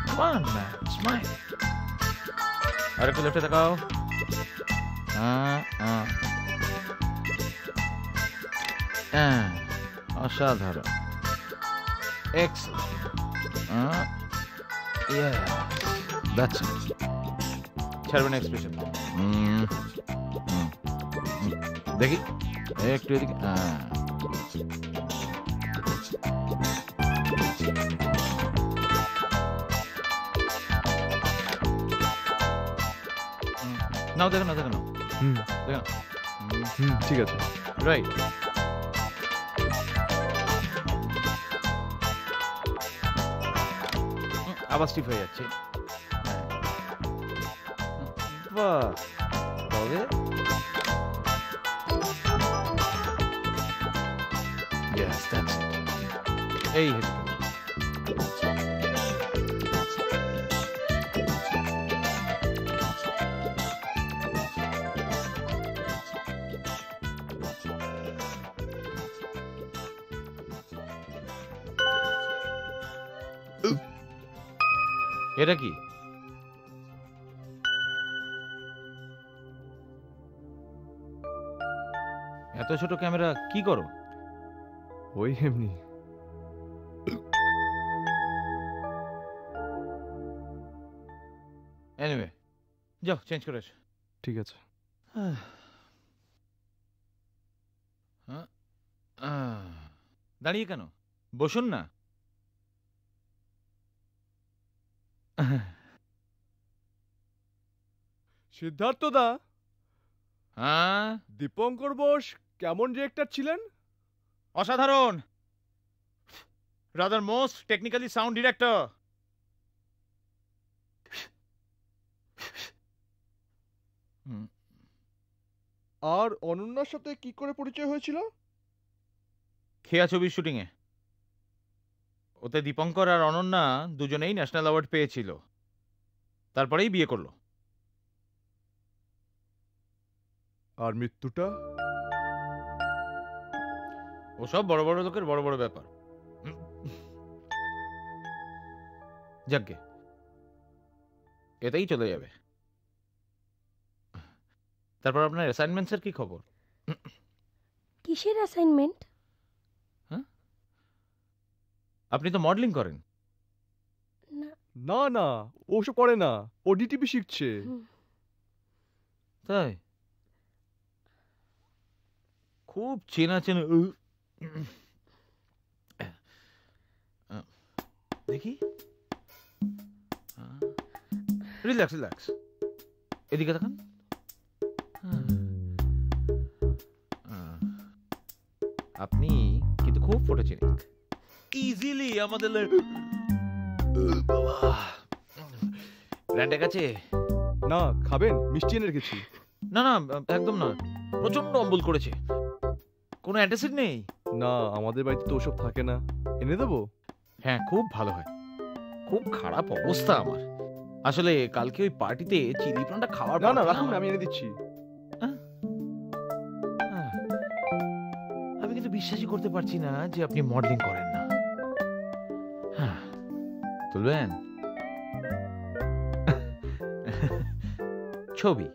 Come on, man. Smile. আর একটু লেফটে তাকাও। অসাধারণ। Excellent. Yeah. That's it. ছাড়বেন এক্সপ্রেশন। দেখি একটু এদিকে। নাও দেখো না, দেখো না, হুম দেখো না। হুম ঠিক আছে। রাইট। আবার স্টিফ হয়ে যাচ্ছে। বাহ, তবে yes, that's it. এই হেঁটে এটা কি? এত ছোট ক্যামেরা কি করো? ওই এমনি। এনিওয়ে, যাও চেঞ্জ করে এসো। ঠিক আছে। দাঁড়িয়ে কেন? বসুন না। সিদ্ধার্থ দা, হ্যাঁ দীপঙ্কর বোস কেমন ডিরেক্টর ছিলেন? অসাধারণ, rather most technically sound director. আর অনন্যার সাথে কি করে পরিচয় হয়েছিল? খেয়া ছবির শুটিং এ। ওতে দীপঙ্কর আর অনন্যা দুজনেই ন্যাশনাল অ্যাওয়ার্ড পেয়েছিল, তারপরেই বিয়ে করলো। আর মৃত্যুটা? ওসব বড় বড় লোকের বড় বড় ব্যাপার। যাকগে, এতেই চলে যাবে। তারপর আপনার অ্যাসাইনমেন্টসের কি খবর? কিসের অ্যাসাইনমেন্ট? আপনি তো মডেলিং করেন। না না, ওসব করে না, ও ডিটিপি শিখছে। তাই? খুব চেনা চেনা। দেখি, রিল্যাক্স রিল্যাক্স, এদিকে দেখান। আপনি কিন্তু খুব ফটোজেনিক, ইজিলি আমাদের ব্র্যান্ডের কাছে। না খাবেন? মিষ্টি এনে রেখেছি। না না, একদম না, প্রচন্ড অম্বল করেছে। কোনো অ্যান্টাসিড নেই? না, আমাদের বাড়িতে তো ওসব থাকে না। এনে দেবো? হ্যাঁ, খুব ভালো হয়। খুব খারাপ অবস্থা আমার আসলে। কালকে ওই পার্টিতে চিলি প্রনটা খাওয়ার। না না রাখুন, আমি এনে দিচ্ছি। আমি কিন্তু বিশ্বাসই করতে পারছি না যে আপনি মডেলিং করেন না। তুলবেন ছবি?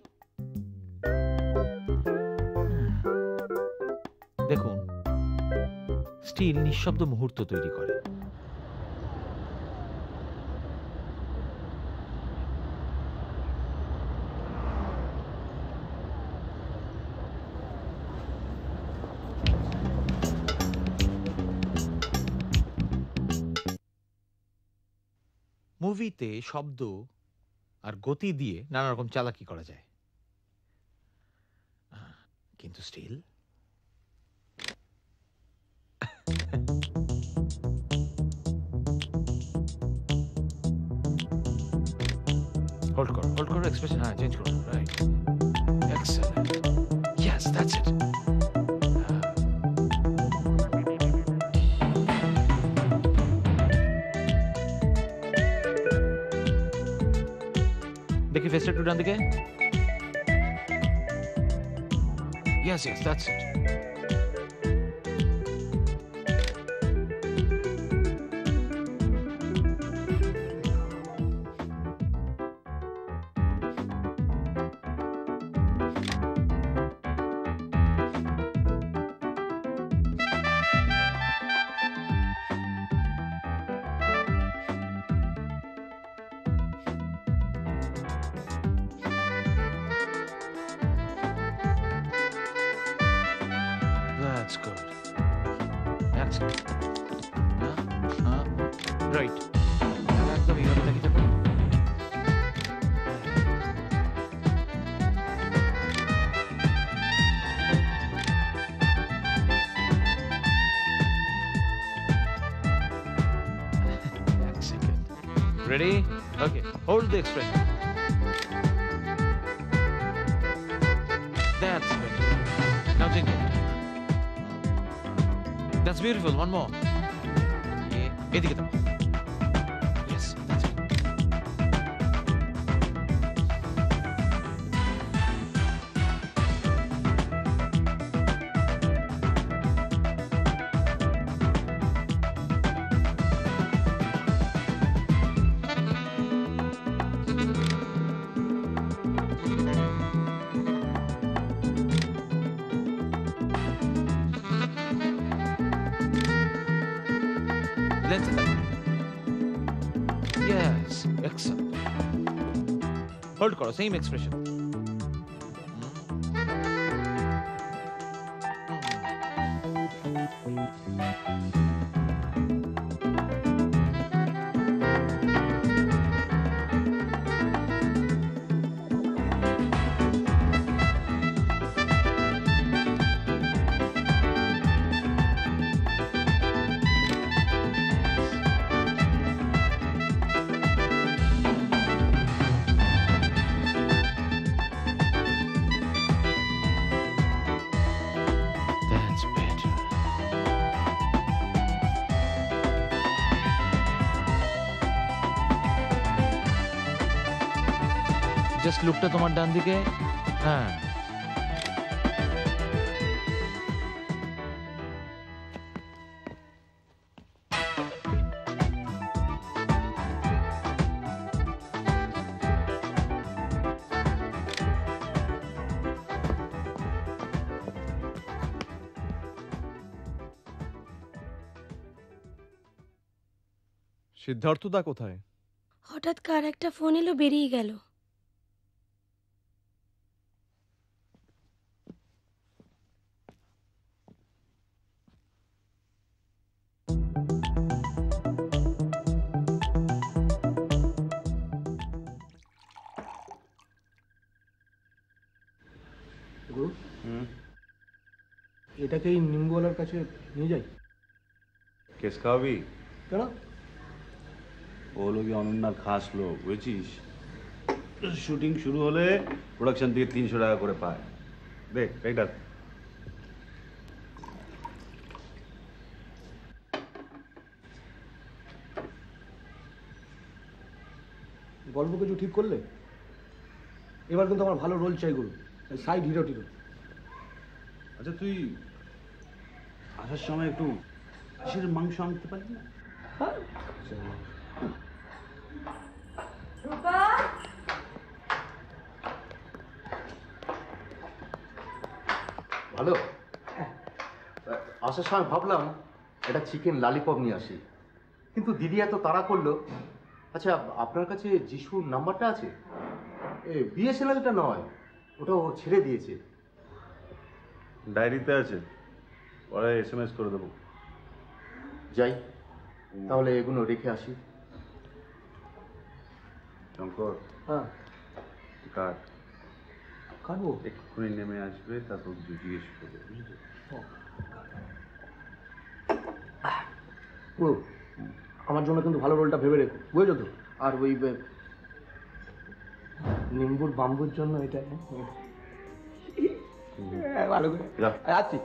দেখুন, স্টিল নিঃশব্দ মুহূর্ত তৈরি করে। মুভিতে শব্দ আর গতি দিয়ে নানা রকম চালাকি করা যায়, কিন্তু স্টিল হোল্ড করো এক্সপ্রেশন। হ্যাঁ, চেঞ্জ করো। Right, excellent, yes, that's it. দেখি ফেসটা একটু ডান দিকে। Yes yes, that's it. That's good. That's good. Right. একদম এইভাবে দেখি থাকো। Ready? Okay. Hold the expression. That's better. Now think it. That's beautiful. One more. Yeah. এদিকে দাও। Yes, that's it. Length. Yes, excellent. Hold করো, same expression. That's better. Just লুকটা তোমার ডান দিকে। হ্যাঁ। সিদ্ধার্থদা কোথায়? হঠাৎ কার একটা ফোন এলো, বেরিয়ে গেল। গুরু, এটাকে এই নিম্বওয়ালার কাছে নিয়ে যাই। কেস খাওয়াবি? কেন? ও হলো কি অনন্যার খাস লোক, বুঝেছিস? শুটিং শুরু হলে প্রোডাকশন থেকে 300 টাকা করে পায়। দেখ এইটা গল্প কিছু ঠিক করলে? এবার কিন্তু আমার ভালো রোল চাই গুরু, সাইড হিরো টিরো। আচ্ছা, তুই আসার সময় একটু কিসের মাংস আনতে পারবি না? ভালো। আসার সময় ভাবলাম এটা চিকেন লালিপপ নিয়ে আসি, কিন্তু দিদি এত তাড়া করলো। আচ্ছা, আপনার কাছে যিশুর নাম্বারটা আছে? বিএসএনএলটা নয়, ওটা ও ছেড়ে দিয়েছে। ডায়েরিতে আছে, পরে SMS করে দেবো। যাই তাহলে, এগুলো রেখে আসি। শঙ্কর, হ্যাঁ কাট। কাটবো? এক্ষুনি নেমে আসবে, তারপর জিজ্ঞেস করবে, বুঝলি? গুরু, আমার জন্য কিন্তু ভালো রোলটা ভেবে রেখো, বুঝেছো তো? আর ওই নিম্বুর বাম্বুর জন্য এটা ভালো করে যাচ্ছি।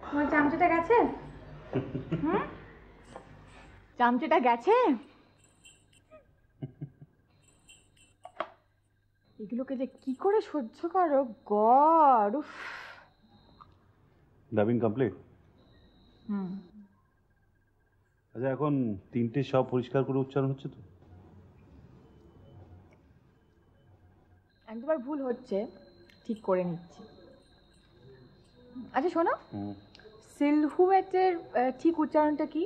তোমার চামচটা গেছে? চামচটা গেছে? এগুলোকে যে কি করে সহ্য করো গড। Dubbing complete? আচ্ছা, এখন 3টে সব পরিষ্কার করে উচ্চারণ হচ্ছে তো? এক দুবার ভুল হচ্ছে, ঠিক করে নিচ্ছি। আচ্ছা শোনো, সিলহুয়েটের ঠিক উচ্চারণটা কি?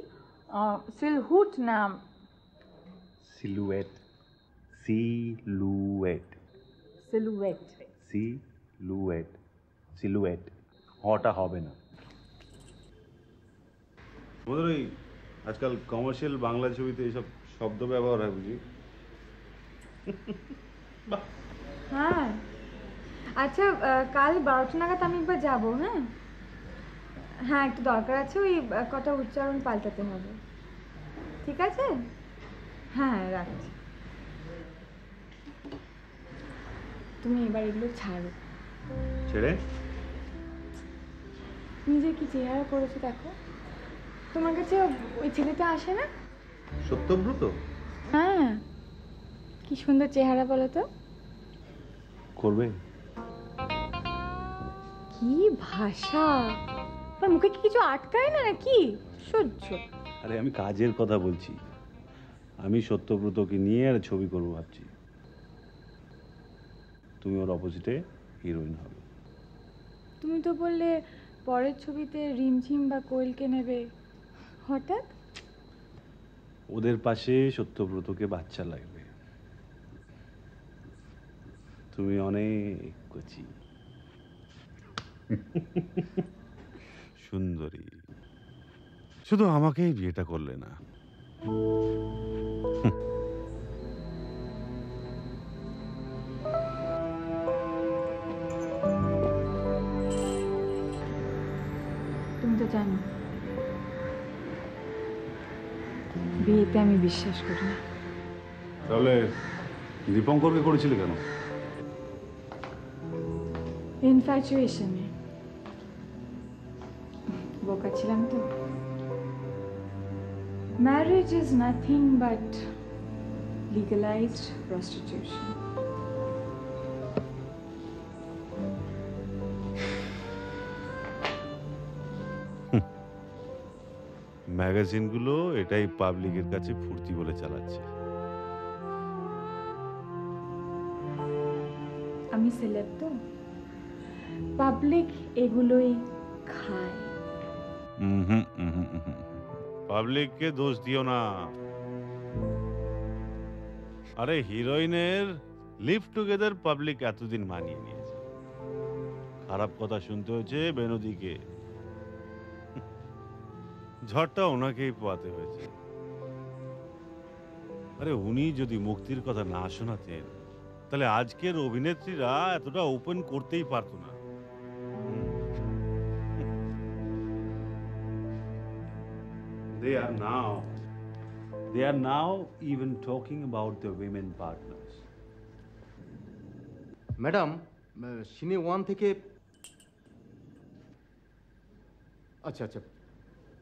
সিলহুট না silhouette? Silhouette. Silhouette. Silhouette. Silhouette হটা হবে না। আমাদের ওই আজকাল কমার্শিয়াল বাংলা ছবিতে এইসব শব্দ ব্যবহার হয়, বুঝি? হ্যাঁ আচ্ছা, কাল 12টা নাগাদ আমি একবার যাবো। হ্যাঁ হ্যাঁ, একটু দরকার আছে, ওই কটা উচ্চারণ পাল্টাতে হবে। ঠিক আছে? হ্যাঁ রাখছি। তুমি এবার এগুলো ছাড়ো। ছেড়ে? নিজে কি চেহারা করেছো দেখো। তোমার কাছে ওই ছেলেটা আসে না? সত্যব্রত? হ্যাঁ, কি সুন্দর চেহারা বলো তো। করবে? কি ভাষা! আমার মুখে কি কিছু আটকায় না নাকি? সহ্য। আরে আমি কাজের কথা বলছি। আমি সত্যব্রতকে নিয়ে আর ছবি করবো ভাবছি। তুমি ওর অপোজিটে হিরোইন হবে। তুমি তো বললে পরের ছবিতে রিমঝিম বা কোয়েলকে নেবে, হঠাৎ? ওদের পাশে সত্যব্রতকে বাচ্চা লাগবে। তুমি অনেক কচি, সুন্দরী, শুধু আমাকেই বিয়েটা করলে না। তুমি তো জানো বিয়েতে আমি বিশ্বাস করি না। তাহলে দীপঙ্করকে করেছিলে কেন? ইনফ্যাচুয়েশনে বোকা ছিলাম তো। Marriage is nothing but legalised prostitution. ম্যাগাজিনগুলো এটাই পাবলিকের কাছে ফুর্তি বলে চালাচ্ছে। আমি সেলেব তো, পাবলিক এগুলোই খায়। পাবলিককে দোষ দিও না। আরে হিরোইনের লিভ টুগেদার পাবলিক এতদিন মানিয়ে নিয়েছে। খারাপ কথা শুনতে হয়েছে বেনদীকে, ঝড়টা ওনাকেই পোয়াতে হয়েছে। আরে উনি যদি মুক্তির কথা না শোনাতেন তাহলে আজকের অভিনেত্রীরা এতটা ওপেন করতেই পারতো না। They are now even talking about the women partners. Madam, সিনে 1 থেকে আচ্ছা আচ্ছা,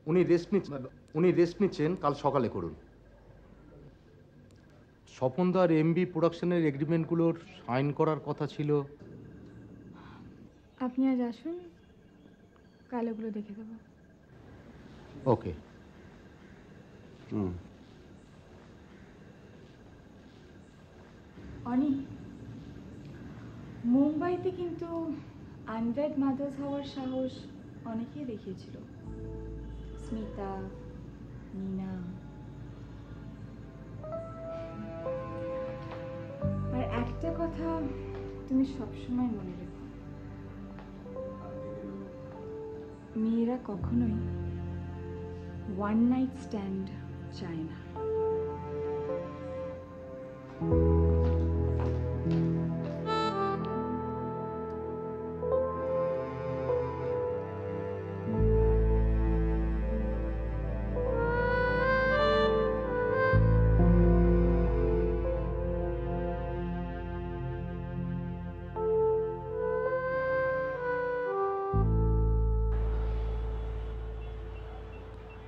উনি রেস্ট নিচ্ছেন, কাল সকালে করুন। স্বপনদার এমবি প্রোডাকশনের এগ্রিমেন্টগুলোর সাইন করার কথা ছিল। আপনি আজ আসুন, কাল ওগুলো দেখে দেবো। ওকে। অনি, মুম্বাইতে কিন্তু আনডেড মাদার্স হওয়ার সাহস অনেকেই দেখিয়েছিল। স্মিতা, নীনা, আর একটা কথা তুমি সবসময় মনে রেখো, মেয়েরা কখনোই ওয়ান নাইট স্ট্যান্ড চায় না।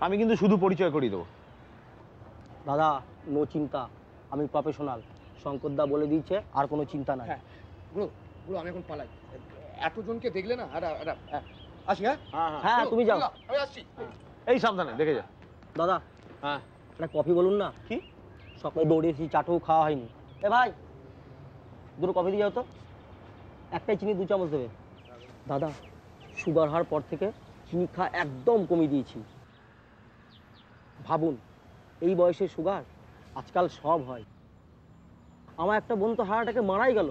আমি কিন্তু শুধু পরিচয় করিয়ে দেবো। দাদা, নো চিন্তা, আমি প্রফেশনাল। শঙ্করদা বলে দিয়েছে, আর কোনো চিন্তা নাই। হ্যাঁ ব্রো, ব্রো আমি এখন পালাই। এতজনকে দেখলে না, আসি। হ্যাঁ হ্যাঁ তুমি যাও, আমি আসছি। এই সাবধানে দেখে যা। দাদা, হ্যাঁ একটা কফি বলুন না। কি সকালে দৌড়েছি, চাটও খাওয়া হয়নি। এ ভাই, দুটো কফি দিয়ে যাও তো। একটাই চিনি 2 চামচ দেবে। দাদা, সুগার হওয়ার পর থেকে চিনি খাওয়া একদম কমিয়ে দিয়েছি। ভাবুন, এই বয়সে সুগার, আজকাল সব হয়। আমার একটা বোন তো হার্ট অ্যাটাকে মারাই গেল।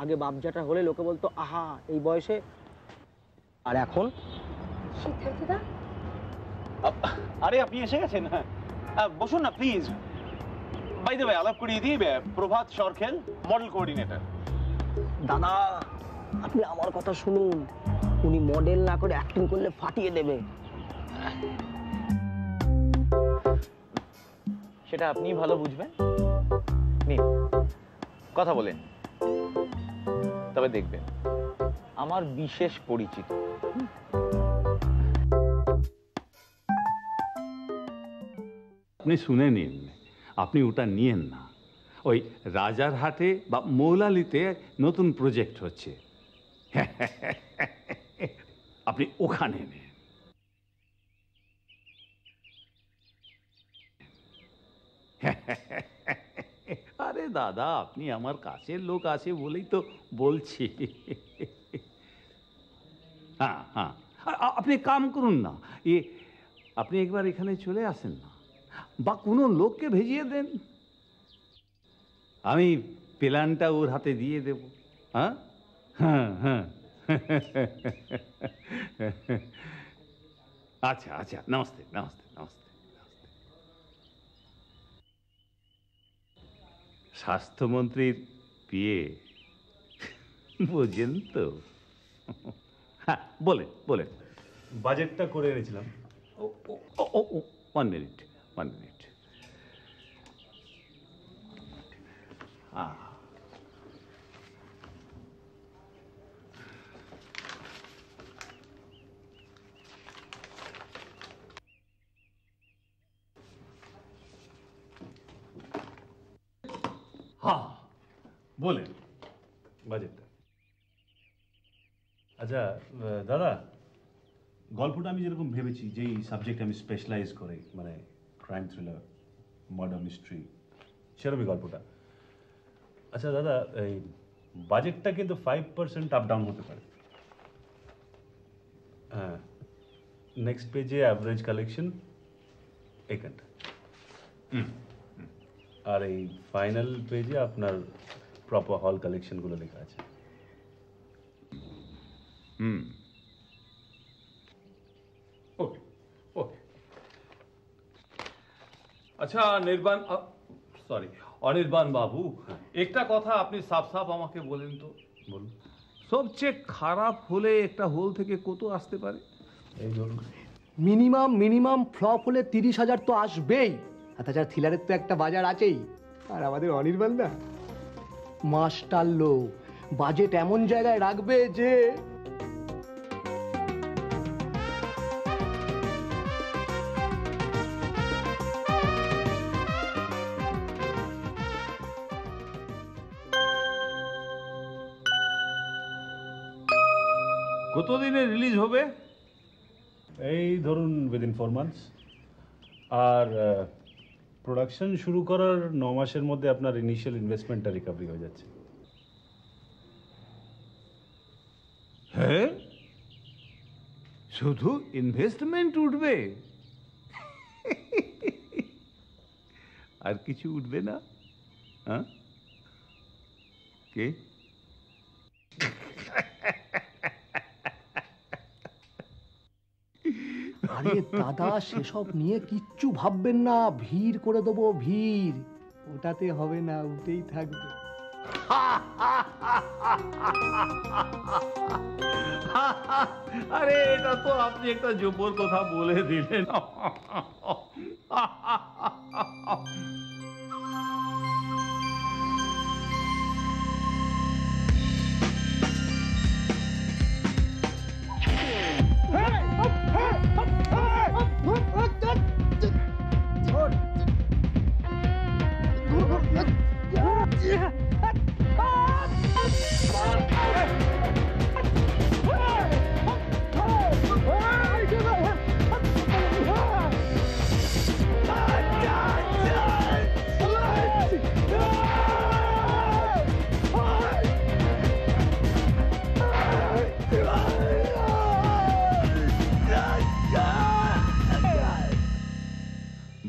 আগে বাপজাটা হলে লোকে বলতো আহা এই বয়সে, আর এখন আরে আপনি এসে গেছেন? হ্যাঁ বসুন না প্লিজ। বাই দ্য ওয়ে, আলাপ করিয়ে দিই, প্রভাত সরখেল, মডেল কোঅর্ডিনেটর। দাদা আপনি আমার কথা শুনুন, উনি মডেল না করে অ্যাক্টিং করলে ফাটিয়ে দেবে। সেটা আপনি ভালো বুঝবেন। নিন কথা বলেন, তবে দেখবেন আমার বিশেষ পরিচিত। আপনি শুনে নিন, আপনি ওটা নিয়েন না। ওই রাজারহাটে বা মৌলালিতে নতুন প্রজেক্ট হচ্ছে, আপনি ওখানে নেন। আরে দাদা, আপনি আমার কাছের লোক আছে বলেই তো বলছি। হ্যাঁ হ্যাঁ, আপনি কাম করুন না, আপনি একবার এখানে চলে আসেন না, বা কোনো লোককে ভেজিয়ে দেন, আমি প্ল্যানটা ওর হাতে দিয়ে দেব। হ্যাঁ হ্যাঁ হ্যাঁ, আচ্ছা আচ্ছা, নমস্তে নমস্তে নমস্তে। স্বাস্থ্যমন্ত্রীর পিএ, বোঝেন তো? হ্যাঁ বলেন বলেন। বাজেটটা করে এনেছিলাম। ও 1 মিনিট 1 মিনিট। হ্যাঁ বলেন বাজেটটা। আচ্ছা দাদা, গল্পটা আমি যেরকম ভেবেছি, যেই সাবজেক্ট আমি স্পেশালাইজ করে, মানে ক্রাইম থ্রিলার, মার্ডার মিস্ট্রি, সেরকমই গল্পটা। আচ্ছা দাদা, এই বাজেটটা কিন্তু 5% আপ ডাউন হতে পারে। হ্যাঁ, নেক্সট পেজে অ্যাভারেজ কালেকশন এইখানটা, আর এই ফাইনাল পেজে আপনার প্রপার হল কালেকশনগুলো লেখা আছে। ওকে ওকে। আচ্ছা অনির্বাণ বাবু, একটা কথা আপনি সাফ সাফ আমাকে বলেন তো। বলুন। সবচেয়ে খারাপ হলে একটা হোল থেকে কত আসতে পারে? এই ধরুন মিনিমাম ফ্লপ হলে 30,000 তো আসবেই। আর তাছাড়া থ্রিলারের তো একটা বাজার আছেই। আর আমাদের অনির্বাণ দা মাস্টার লোক, বাজেট এমন জায়গায় রাখবে যে কতদিনে রিলিজ হবে? এই ধরুন উইদিন 4 মান্থস। আর প্রোডাকশন শুরু করার 9 মাসের মধ্যে আপনার ইনিশিয়াল ইনভেস্টমেন্টটা রিকভারি হয়ে যাচ্ছে। হ্যাঁ, শুধু ইনভেস্টমেন্ট উঠবে, আর কিছু উঠবে না? হ্যাঁ, কে? আরে দাদা, সেসব নিয়ে কিচ্ছু ভাববেন না, ভিড় করে দেবো, ভিড়। ওটাতে হবে না, উঠেই থাকবে। আরে এটা তো আপনি একটা জব্বর কথা বলে দিলেন।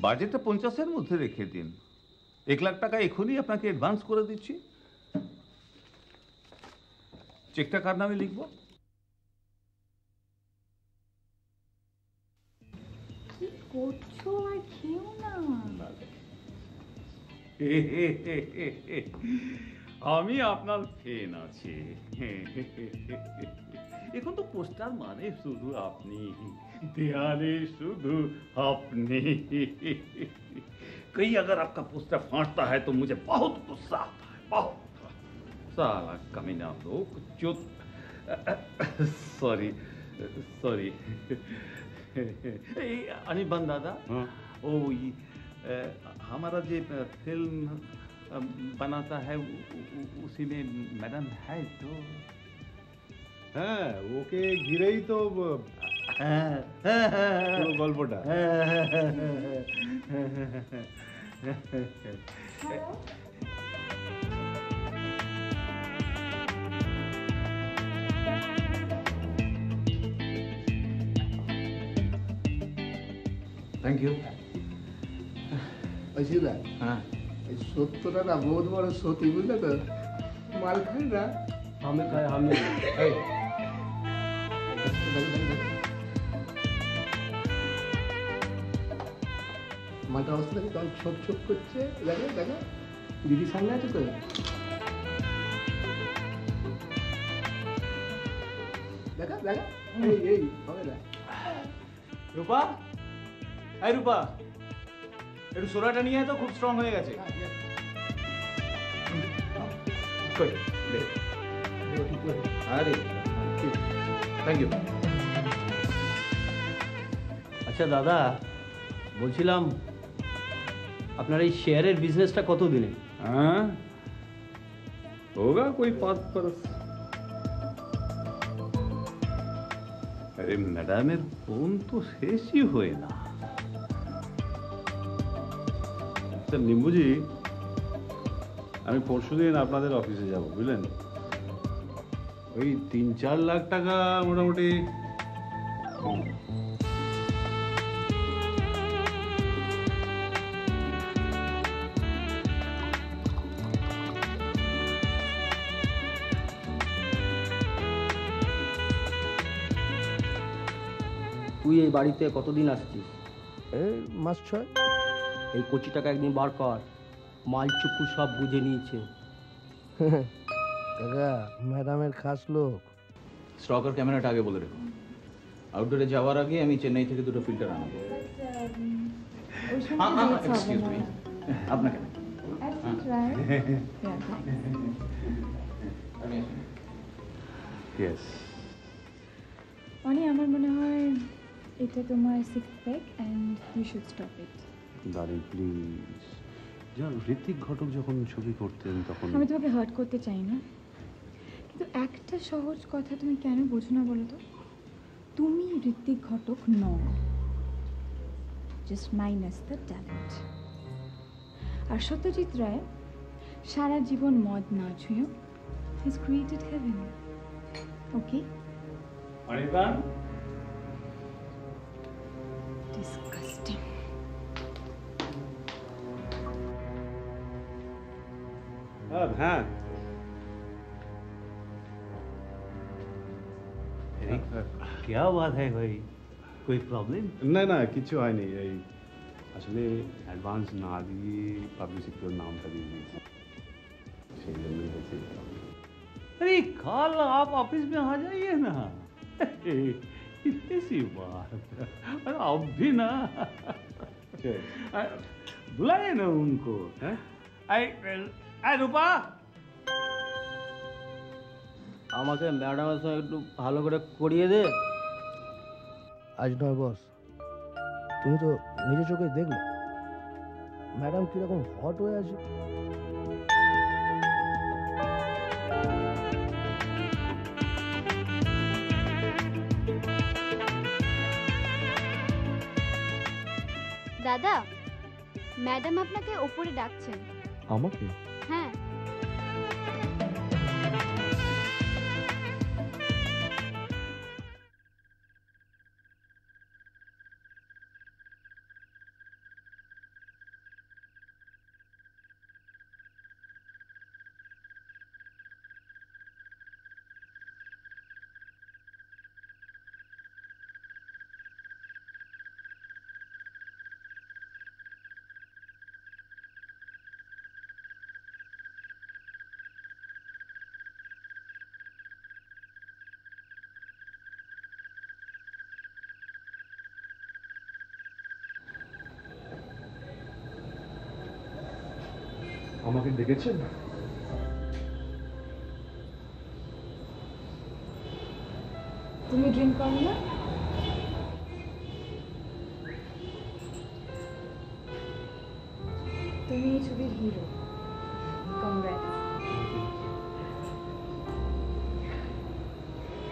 বাজেটটা 50-এর মধ্যে রেখে দিন। 1 লাখ টাকা এখনই আপনাকে অ্যাডভান্স করে দিচ্ছি। চেকটা কার নামে লিখবো? কি করছো? আর খেও না। আমি আপনার ফ্যান আছি। এখন তো পোস্টার মানে শুধু আপনি, দেয়ালে শুধু আপনি। कहीं अगर आपका पोस्टर फाड़ता है तो मुझे बहुत गुस्सा आता है, बहुत। साला कमीना लोग जो सॉरी सॉरी अनिबन दादा, ओ हमारा जो फिल्म बनाता है उसी में मैडम है तो। হ্যাঁ, ওকে ঘিরেই তো পুরো গল্পটা। Thank you. অসিদা, হ্যাঁ, এই সত্যটা না বহুত বড় সত্যি, বুঝলে তো? মাল খাই না, আমি খাই, আমি এই মালটা অবস্থা দেখে তখন ছোপ ছোপ করছে। দেখো দেখো, দিদি সামনে আছে তো। দেখা দেখা, এই এই হবে না। রূপা, এই রূপা, একটু সোডাটা নিয়ে আয় তো, খুব স্ট্রং হয়ে গেছে। কই দে। আরে থ্যাংক ইউ। আচ্ছা দাদা, বলছিলাম আপনার এই শেয়ারের বিজনেসটা কত দিনে? हाँ होगा कोई 5 बरस। अरे ম্যাডামের ফোন তো শেষই হয় না। আচ্ছা নিম্বুজি, আমি পরশুদিন আপনাদের অফিসে যাব, বুঝলেন? ওই 3-4 লাখ টাকা মোটামুটি। তুই এই বাড়িতে কতদিন আসছিস? এই মাস 6। এই কচি টাকা একদিন বার কর, মাল চুক্কু সব বুঝে নিয়েছে। কাকা ম্যাডামের খাস লোক। স্টক আর ক্যামেরাটা আগে বলে রেখো। আউটডোরে যাওয়ার আগে আমি চেন্নাই থেকে 2টো ফিল্টার আনবো। এক্সকিউজ মি, আপনাকে না। ইয়েস। অনি, আমার মনে হয় এটা তোমার 6th peg and you should stop it. দাঁড়িয়ে প্লিজ। যখন ঋত্বিক ঘটক যখন ছবি করতেন তখন আমি তোমাকে হার্ট করতে চাই না, কিন্তু একটা সহজ কথা তুমি কেন বোঝো না বলো তো? তুমি ঋত্বিক ঘটক নও, জাস্ট মাইনাস দ্য ট্যালেন্ট। আর সত্যজিৎ রায় সারা জীবন মদ না ছুঁয়েও has created heaven. Okay, Anirban, disgusting. হ্যাঁ, क्या बात है भाई, कोई प्रॉब्लम? না না, কিছু হয়নি। এই আসলে অ্যাডভান্স না দিয়ে পাবলিসিটির নামটা দিয়ে দিয়েছি, সেই জন্যই হয়েছে। अरे कल आप ऑफिस में आ जाइए ना। इतनी सी बात, और अब भी ना बुलाए ना उनको। रूपा, আমাকে ম্যাডামের সঙ্গে একটু ভালো করে করিয়ে দে। আজ নয় বস, তুমি তো নিজের চোখে দেখলে ম্যাডাম কিরকম হট হয়ে আছে। দাদা, ম্যাডাম আপনাকে ওপরে ডাকছেন। আমাকে? হ্যাঁ। আমাকে ডেকেছেন? তুমি ড্রিঙ্ক করো না? তুমি এই ছবির হিরো। কংগ্রেস।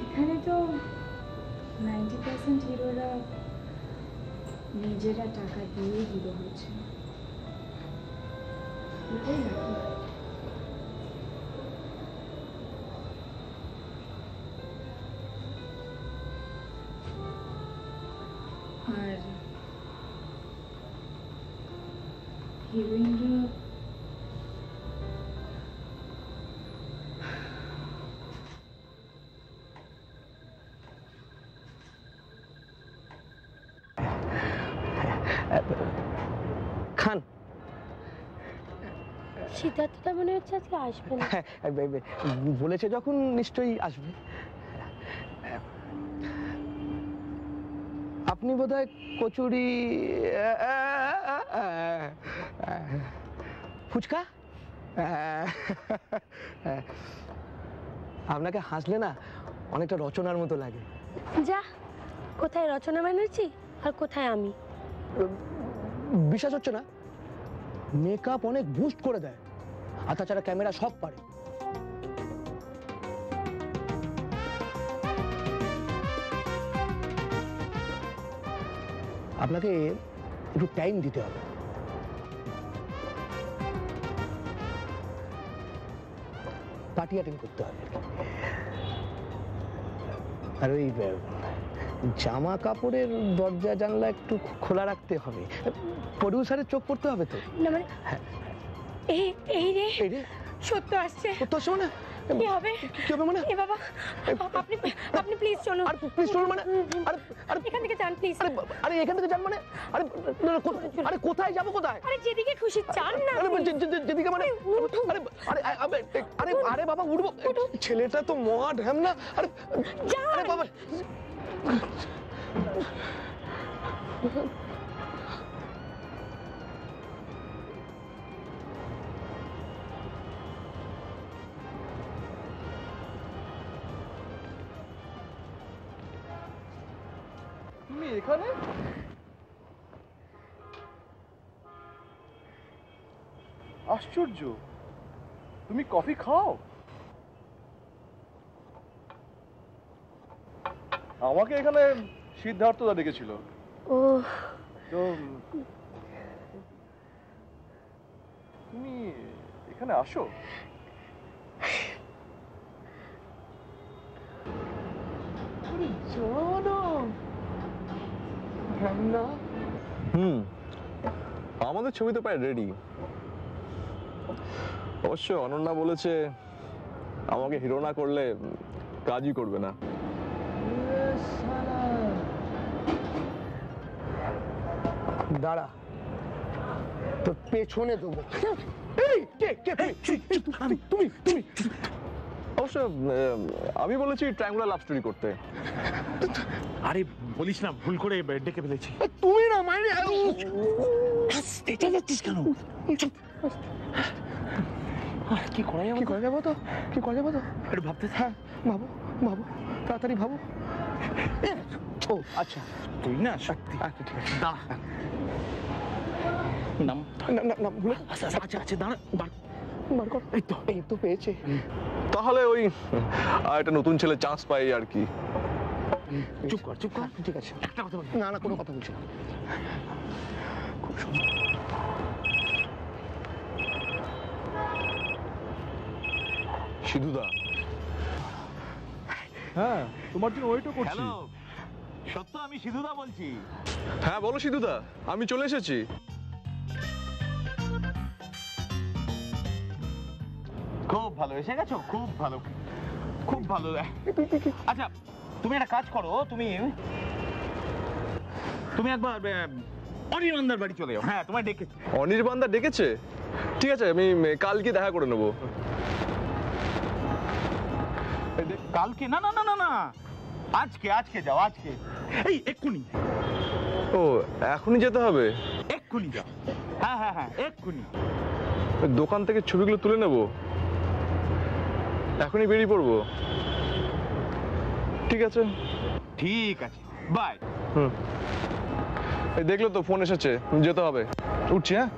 এখানে তো 90% হিরোরা নিজেরা টাকা দিয়ে হিরো হচ্ছে। এটাই নাকি? আর হিরোইনরা খান। সিদ্ধার্থটা মনে হচ্ছে আজকে আসবে না। বলেছে যখন নিশ্চয়ই আসবে। আপনি বোধহয় কচুরি ফুচকা আপনাকে হাসলে না অনেকটা রচনার মতো লাগে। যা, কোথায় রচনা ব্যানার্জি আর কোথায় আমি? বিশ্বাস হচ্ছে না? মেকআপ অনেক বুস্ট করে দেয়, আর তাছাড়া ক্যামেরা সব পারে। আপনাকে একটু টাইম দিতে হবে। পার্টি অ্যাটেন্ড করতে হবে। আর ওই জামা কাপড়ের দরজা জানলা একটু খোলা রাখতে হবে। প্রডিউসারের চোখ পড়তে হবে তো। না মানে এই রে সত্য আসছে। সত্য আসছে মানে কি হবে? কি হবে মানে? এ বাবা, আপনি প্লিজ চলুন। আর প্লিজ চলুন মানে? আরে এখান থেকে যান প্লিজ। আরে এখান থেকে যান মানে? আরে কোথায় যাবো? কোথায়? আরে যেদিকে খুশি যান না। যেদিকে মানে? আরে বাবা উঠবো। ছেলেটা তো মহা ঢ্যাম না। আরে বাবা তুমি এখানে? আশ্চর্য, তুমি কফি খাও? আমাকে এখানে সিদ্ধার্থদা ডেকেছিল। ও তো তুমি এখানে আসো? আমাদের ছবি তো প্রায় রেডি। অবশ্য অনন্যা বলেছে আমাকে হিরো না করলে কাজই করবে না। দাঁড়া, তোর পেছনে দেবো। তুমি অবশ্য আমি বলেছি ট্রায়াঙ্গুলার লাভ স্টোরি করতে। আরে বলিস না, ভুল করে ডেকে ফেলেছি। তুমি না মানে এটা যাচ্ছিস কেন? কি করা যাবে? কি করা যাবো তো? কি করা যাবো তো? একটু ভাবতে। হ্যাঁ ভাবো ভাবো, তাড়াতাড়ি ভাবো। ও আচ্ছা, তুই না সত্যি। আচ্ছা ঠিক আছে, দাঁড়া। নাম নাম ভুলে। আচ্ছা দাঁড়া, বার কর। এই তো পেয়েছে। তাহলে ওই একটা নতুন ছেলে চান্স পাই আর কি। চুপ কর। ঠিক আছে, একটা কথা বল। না কোনো কথা বলছি না। খুব সুন্দর। সিধুদা। হ্যাঁ, তোমার জন্য ওয়েটও করছি। সত্য, আমি সিধুদা বলছি। হ্যাঁ বলো সিধুদা, আমি চলে এসেছি। খুব ভালো, এসে গেছো? খুব ভালো, খুব ভালো। আচ্ছা তুমি একটা কাজ করো, তুমি একবার অনির্বাণদার বাড়ি চলে যাও। হ্যাঁ তোমায় ডেকেছে। অনির্বাণদা ডেকেছে? ঠিক আছে, আমি কালকে দেখা করে নেবো। কালকে? না না না না না, আজকে যাও, আজকে। এই এক্ষুনি। ও এখনই যেতে হবে? এক্ষুনি যাও। হ্যাঁ এক্ষুনি। দোকান থেকে ছবিগুলো তুলে নেব, এখনই বেরিয়ে পড়বো। ঠিক আছে বাই। এই দেখলো তো ফোন এসেছে, যেতে হবে, উঠছি। হ্যাঁ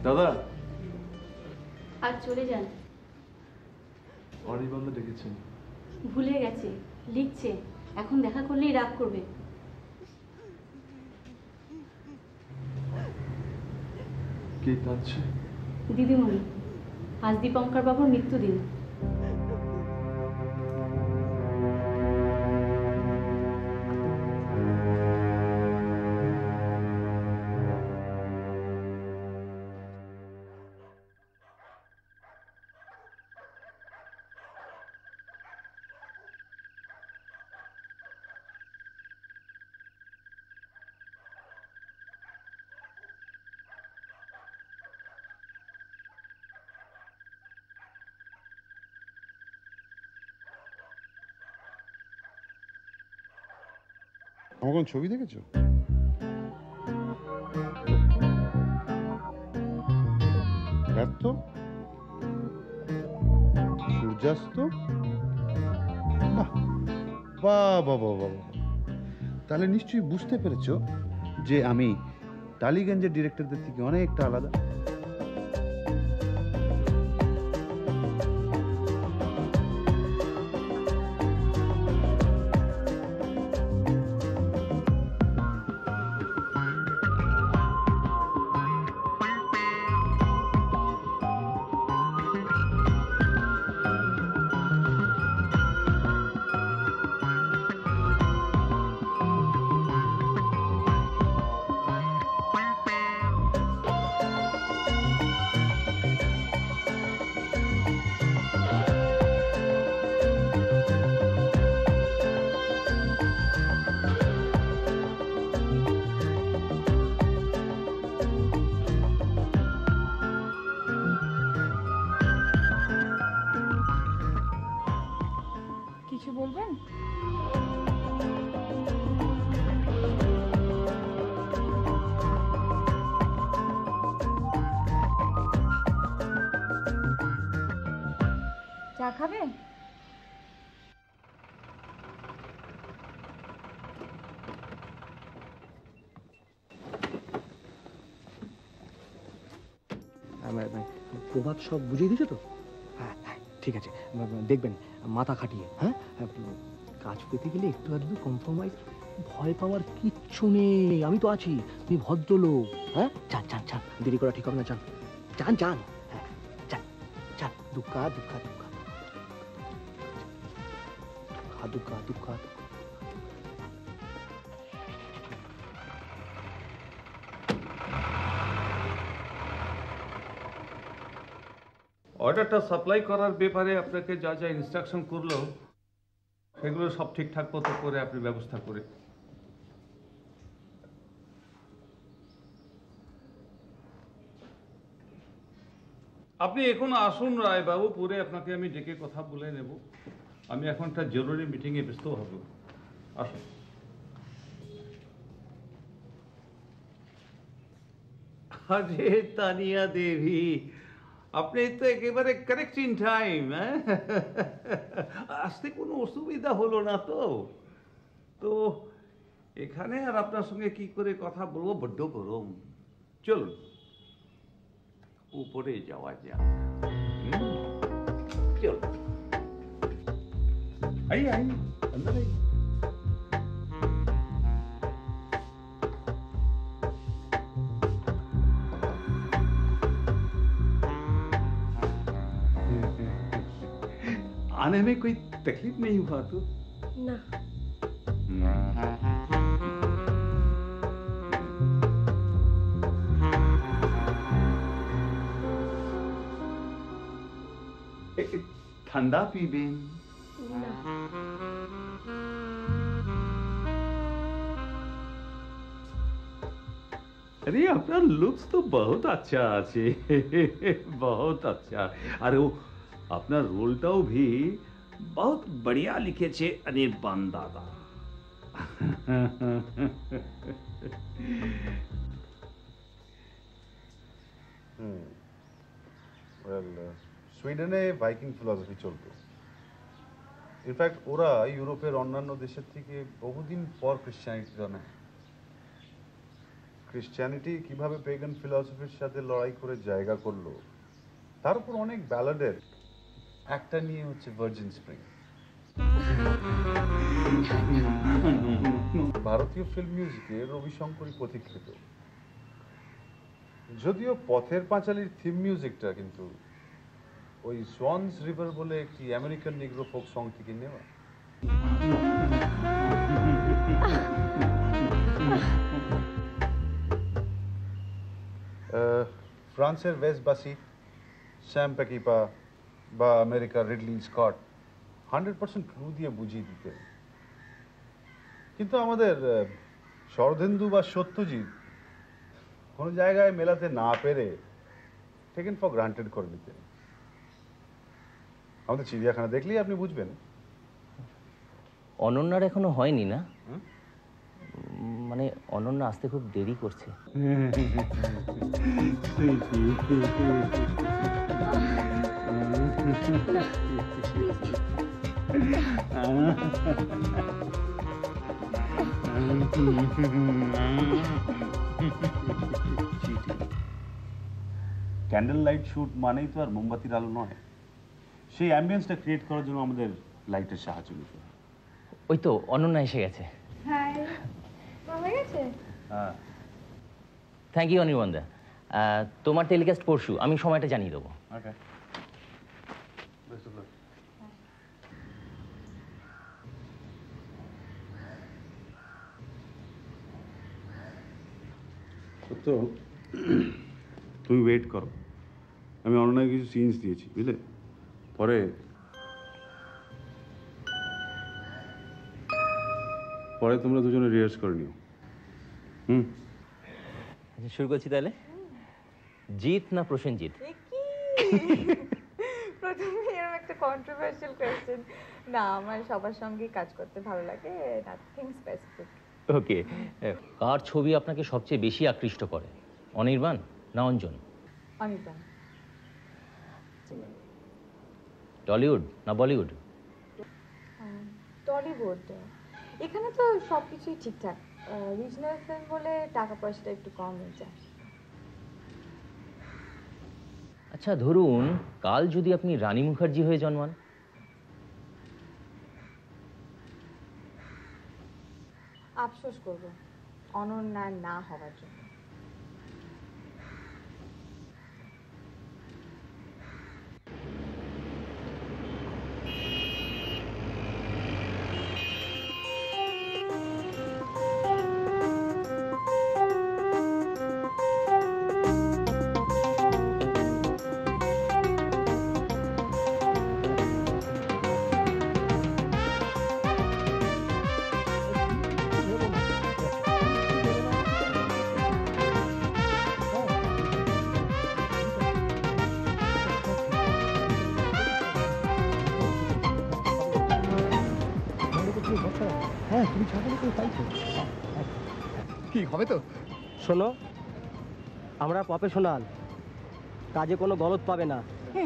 দাদা, আর চলে যান। অনির্বাণদা ডেকেছেন। ভুলে গেছে, লিখছে, এখন দেখা করলেই রাগ করবে। কে কাঁদছে? দিদিমণি, আজ দীপঙ্কর বাবুর মৃত্যুদিন। আমার কোন ছবি দেখেছো? ব্যর্থ, সূর্যাস্ত, বাহ বাহ বাহ বাহ। তাহলে নিশ্চয়ই বুঝতে পেরেছো যে আমি টালিগঞ্জের ডিরেক্টরদের থেকে অনেকটা আলাদা। কিছু বলবেন? চা খাবে? প্রভাত সব বুঝিয়ে দিয়েছো তো? হ্যাঁ ঠিক আছে, দেখবেন মাথা খাটিয়ে। হ্যাঁ, কাজ পেতে গেলে একটু আধটু কম্প্রোমাইজ, ভয় পাওয়ার কিচ্ছু নেই, আমি তো আছি, তুমি ভদ্রলোক। হ্যাঁ, চান চান চান, দেরি করা ঠিক হবে না, চান চান চান। হ্যাঁ চান চান, দুঃখা দুঃখা দুঃখা দুঃখা দুঃখা। অর্ডারটা সাপ্লাই করার ব্যাপারে আপনাকে যা যা ইনস্ট্রাকশন করলো সেগুলো সব ঠিকঠাক মতো করে আপনি ব্যবস্থা করে। আপনি এখন আসুন রায়বাবু, পরে আপনাকে আমি ডেকে কথা বলে নেব। আমি এখন একটা জরুরি মিটিংয়ে ব্যস্ত হব। আসুন। अरे तानिया देवी, আপনি তো একেবারে কারেক্ট ইন টাইম। আসতে কোনো অসুবিধা হলো না তো? তো এখানে আর আপনার সঙ্গে কি করে কথা বলবো, বড্ড গরম। চলুন উপরে যাওয়া যাক। চল आइए आइए अंदर आइए। आने में कोई तकलीफ नहीं हुआ तो? না। ठंडा पीबेन? अरे अपना लुक्स तो बहुत अच्छा আছে, बहुत अच्छा। अरे वो अपना रोलटाও भी बहुत बढ़िया लिखेছে अनिर्बान दादा। সুইডেনে ভাইকিং ফিলসফি চলতো। ইনফ্যাক্ট ওরা ইউরোপের অন্যান্য দেশের থেকে বহুদিন পর ক্রিশ্চিয়ানিটিটা নেয়। ক্রিশ্চিয়ানিটি কিভাবে পেগান ফিলসফির সাথে লড়াই করে জায়গা করলো, তার উপর অনেক ব্যালাডের একটা নিয়ে হচ্ছে ভার্জিন স্প্রিং। ভারতীয় ফিল্ম মিউজিকে রবি শঙ্করই পথিকৃত। যদিও পথের পাঁচালীর থিম মিউজিকটা কিন্তু ওই সোয়ানস রিভার বলে একটি আমেরিকান নিগ্রো ফোক সং থেকে নেওয়া। ফ্রান্সের ওয়েস্ট বাসি, স্যাম পেকিপা বা আমেরিকার রিডলি স্কট 100% ক্লু দিয়ে বুঝিয়ে দিতেন। কিন্তু আমাদের শরদিন্দু বা সত্যজিৎ কোনো জায়গায় মেলাতে না পেরে টেকেন ফর গ্রান্টেড করে নিতেন। আমাদের চিড়িয়াখানা দেখলেই আপনি বুঝবেন। অনন্যার এখনো হয়নি না? মানে অনন্যা আসতে খুব দেরি করছে। ক্যান্ডেল লাইট শুট মানেই তো আর মোমবাতির আলো নয়। সেই অ্যাম্বিয়েন্সটা ক্রিয়েট করার জন্য আমাদের লাইটের সাহায্য নিতে হয়। ওই তো অনন্যা এসে গেছে। হাই, মামা গেছে? হ্যাঁ। থ্যাংক ইউ অনির্বাণদা। তোমার টেলিকাস্ট পরশু, আমি সময়টা জানিয়ে দেবো। Okay, best of luck. তো তুমি ওয়েট করো, আমি অনন্যাকে কিছু সিনস দিয়েছি, বুঝলে? পরে তোমরা দুজনে রিহার্স করে নিও। আচ্ছা শুরু করছি তাহলে। জিৎ না প্রসেনজিৎ? প্রথমে এরকম একটা কন্ট্রোভার্সিয়াল কোয়েশ্চেন। না, আমার সবার সঙ্গেই কাজ করতে ভালো লাগে, নাথিং স্পেসিফিক। ওকে, কার ছবি আপনাকে সবচেয়ে বেশি আকৃষ্ট করে, অনির্বাণ না অঞ্জন? অনির্বাণ। টলিউড না বলিউড? টলিউড। এখানে তো সব কিছুই ঠিকঠাক, রিজনাল ফিল্ম বলে টাকা পয়সাটা একটু কম হয়ে যায়। আচ্ছা ধরুন কাল যদি আপনি রানী মুখার্জি হয়ে জন্মান? আফসোস করব অনন্যা না হওয়ার জন্য। হ্যাঁ, তুমি ছাগল করে পাইছো কি হবে তো? শোনো, আমরা প্রফেশনাল, কাজে কোনো গলদ পাবে না।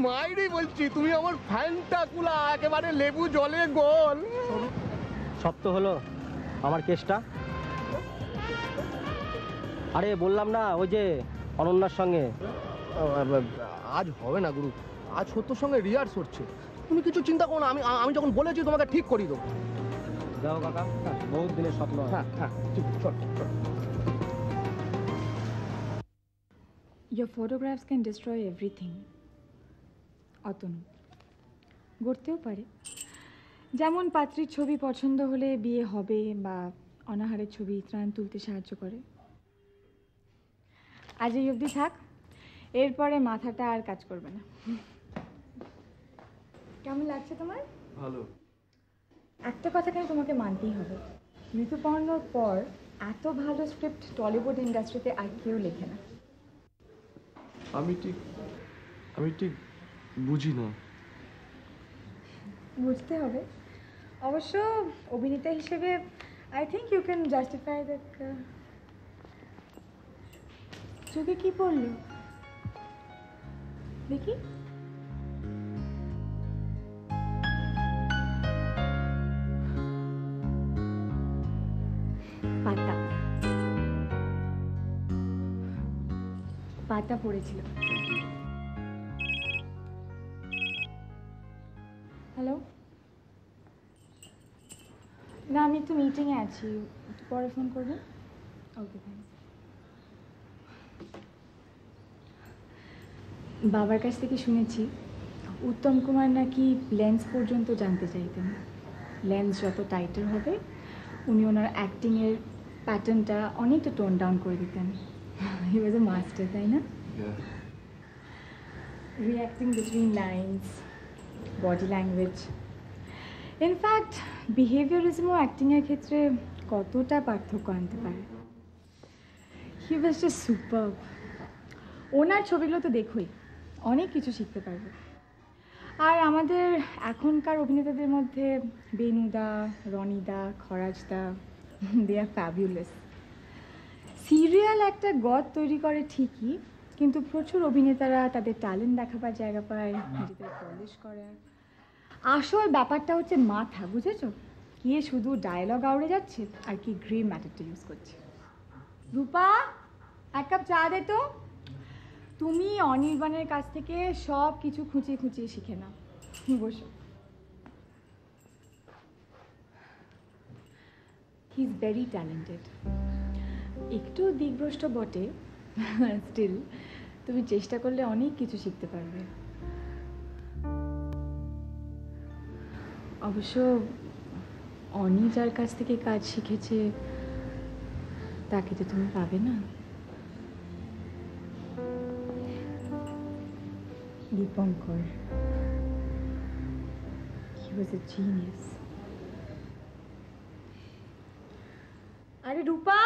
মাইরি বলছি, তুমি আমার ফ্যান্টাকুলা, একেবারে লেবু জলে গোল। সব তো হলো আমার কেসটা। আরে বললাম না, ওই যে অনন্যার সঙ্গে। আজ হবে না গুরু, আজ সত্যর সঙ্গে রিহার্স হচ্ছে। তুমি কিছু চিন্তা করো না, আমি যখন বলেছি তোমাকে ঠিক করিয়ে দেবো। যাও কাকা, বহুত দিনের স্বপ্ন। হ্যাঁ হ্যাঁ, চল চল। Your photographs can destroy everything. Atanu গড়তেও পারে, যেমন পাত্রীর ছবি পছন্দ হলে বিয়ে হবে, বা অনাহারের ছবি ত্রাণ তুলতে সাহায্য করে। আজ এই অবধি থাক, এরপরে মাথাটা আর কাজ করবে না। কেমন লাগছে তোমার? ভালো। একটা কথা কেন তোমাকে মানতেই হবে, ঋতুপর্ণর পর এত ভালো স্ক্রিপ্ট টলিউড ইন্ডাস্ট্রিতে আর কেউ লেখে না। আমি ঠিক বুঝি না। বুঝতে হবে অবশ্য, অভিনেতা হিসেবে I think you can justify that. চোখে কি পড়লো দেখি? পাতা পাতা পড়েছিল। হ্যালো, না আমি একটু মিটিংয়ে আছি, একটু পরে ফোন করবেন। ওকে, থ্যাংকস। বাবার কাছ থেকে শুনেছি উত্তম কুমার নাকি লেন্স পর্যন্ত জানতে চাইতেন। লেন্স যত টাইটার হবে উনি ওনার অ্যাক্টিংয়ের প্যাটার্নটা অনেকটা টোন ডাউন করে দিতেন। হি ওয়াজ এ মাস্টার, তাই না? Reacting between lines, body language, in fact বিহেভিয়ারিজমও অ্যাক্টিংয়ের ক্ষেত্রে কতটা পার্থক্য আনতে পারে। হি ওয়াজ জাস্ট সুপারব। ওনার ছবিগুলো তো দেখোই, অনেক কিছু শিখতে পারবে। আর আমাদের এখনকার অভিনেতাদের মধ্যে বেনুদা, রনিদা, খরাজদা, দে আর ফ্যাবুলাস। সিরিয়াল একটা গদ তৈরি করে ঠিকই, কিন্তু প্রচুর অভিনেতারা তাদের ট্যালেন্ট দেখাবার জায়গা পায়, নিজেদের পলিশ করে। আসল ব্যাপারটা হচ্ছে মাথা, বুঝেছো? কে শুধু ডায়লগ আউড়ে যাচ্ছে আর কি গ্রে ম্যাটারটা ইউজ করছে। রূপা, এক কাপ চা দে তো। তুমি অনির্বাণের কাছ থেকে সব কিছু খুঁচিয়ে খুঁচিয়ে শিখে নাও। বসো। He is very talented. একটু দিগ্ভ্রষ্ট বটে, স্টিল তুমি চেষ্টা করলে অনেক কিছু শিখতে পারবে। অবশ্য অনি যার কাছ থেকে কাজ শিখেছে তাকে তো তুমি পাবে না। Dipankar, he was a genius. আরে রূপা,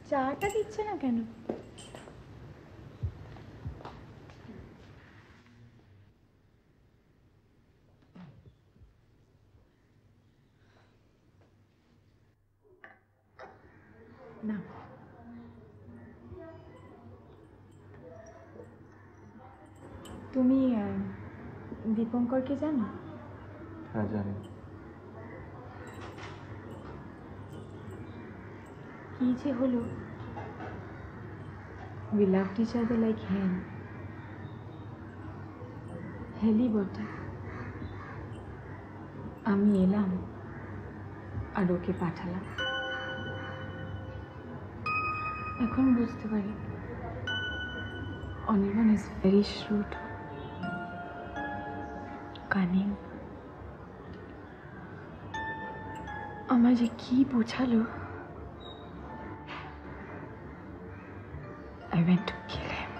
চাটা দিচ্ছে না কেন? না, তুমি দীপঙ্করকে জানো? হ্যাঁ জানি। কি যে হলো, we loved each other like hell. হেলি বটে। আমি এলাম আর ওকে পাঠালাম। এখন বুঝতে পারি অনির্বাণ ইজ ভেরি শ্রুড, কানিং। আমার যে কি বোঝালো। I went to kill him.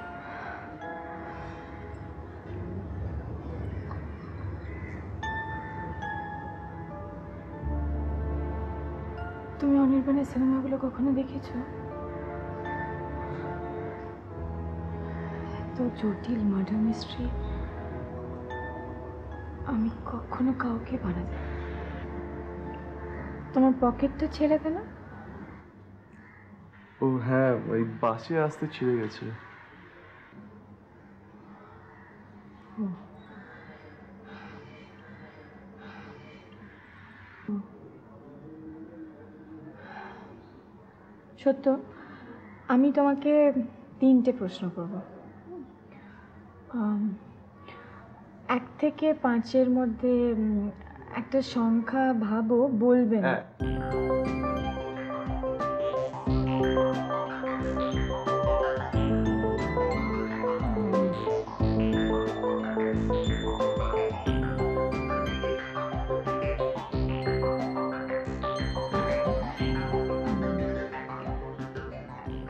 তুমি অনির্বাণের সিনেমাগুলো কখনো দেখেছো? এত জটিল মার্ডার মিস্ট্রি আমি কখনো কাউকে বানাতে। তোমার পকেটটা ছেড়ে গেল। ও হ্যাঁ, ওই বাসে আসতে ছিঁড়ে গেছে। সত্য, আমি তোমাকে 3টে প্রশ্ন করব। 1 থেকে 5-এর মধ্যে একটা সংখ্যা ভাবো, বলবে না।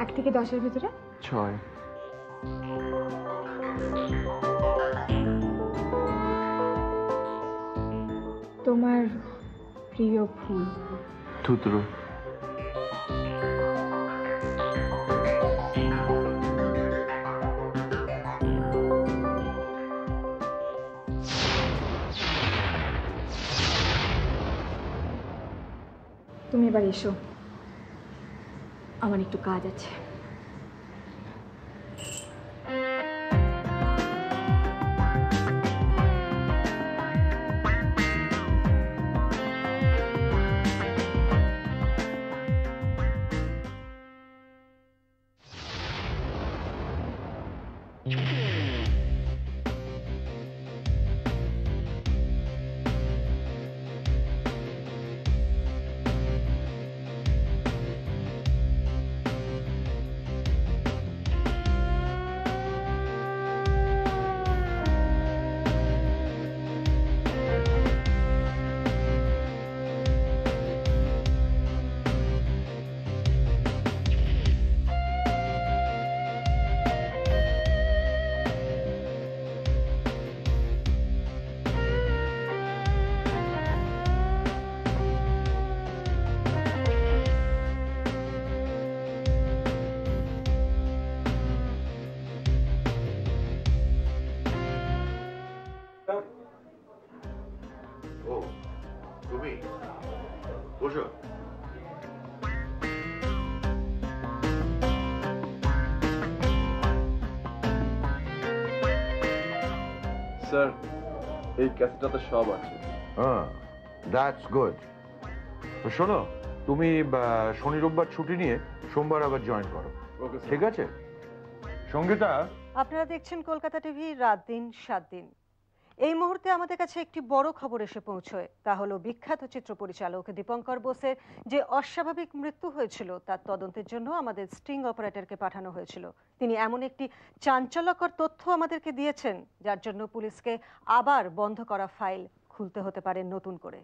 এক থেকে 10-এর ভিতরে 6। তোমার প্রিয় ফুল? ধুতরো। তুমি এবার এসো, আমার একটু কাজ আছে। ও তুমি বসো। স্যার, এই ক্যাসেটটাতে সব আছে। হ্যাঁ, দ্যাটস গুড। তো শোনো, তুমি শনি রোববার ছুটি নিয়ে সোমবার আবার জয়েন করো, ঠিক আছে? সঙ্গীতা, আপনারা দেখছেন কলকাতা টিভি রাত দিন 7 দিন। এই মুহূর্তে আমাদের কাছে একটি বড় খবর এসে পৌঁছয়, তা হলো বিখ্যাত চিত্র পরিচালক দীপঙ্কর বোসের যে অস্বাভাবিক মৃত্যু হয়েছিল তার তদন্তের জন্য আমাদের স্টিং অপারেটরকে পাঠানো হয়েছিল। তিনি এমন একটি চাঞ্চল্যকর তথ্য আমাদেরকে দিয়েছেন যার জন্য পুলিশকে আবার বন্ধ করা ফাইল খুলতে হতে পারে নতুন করে।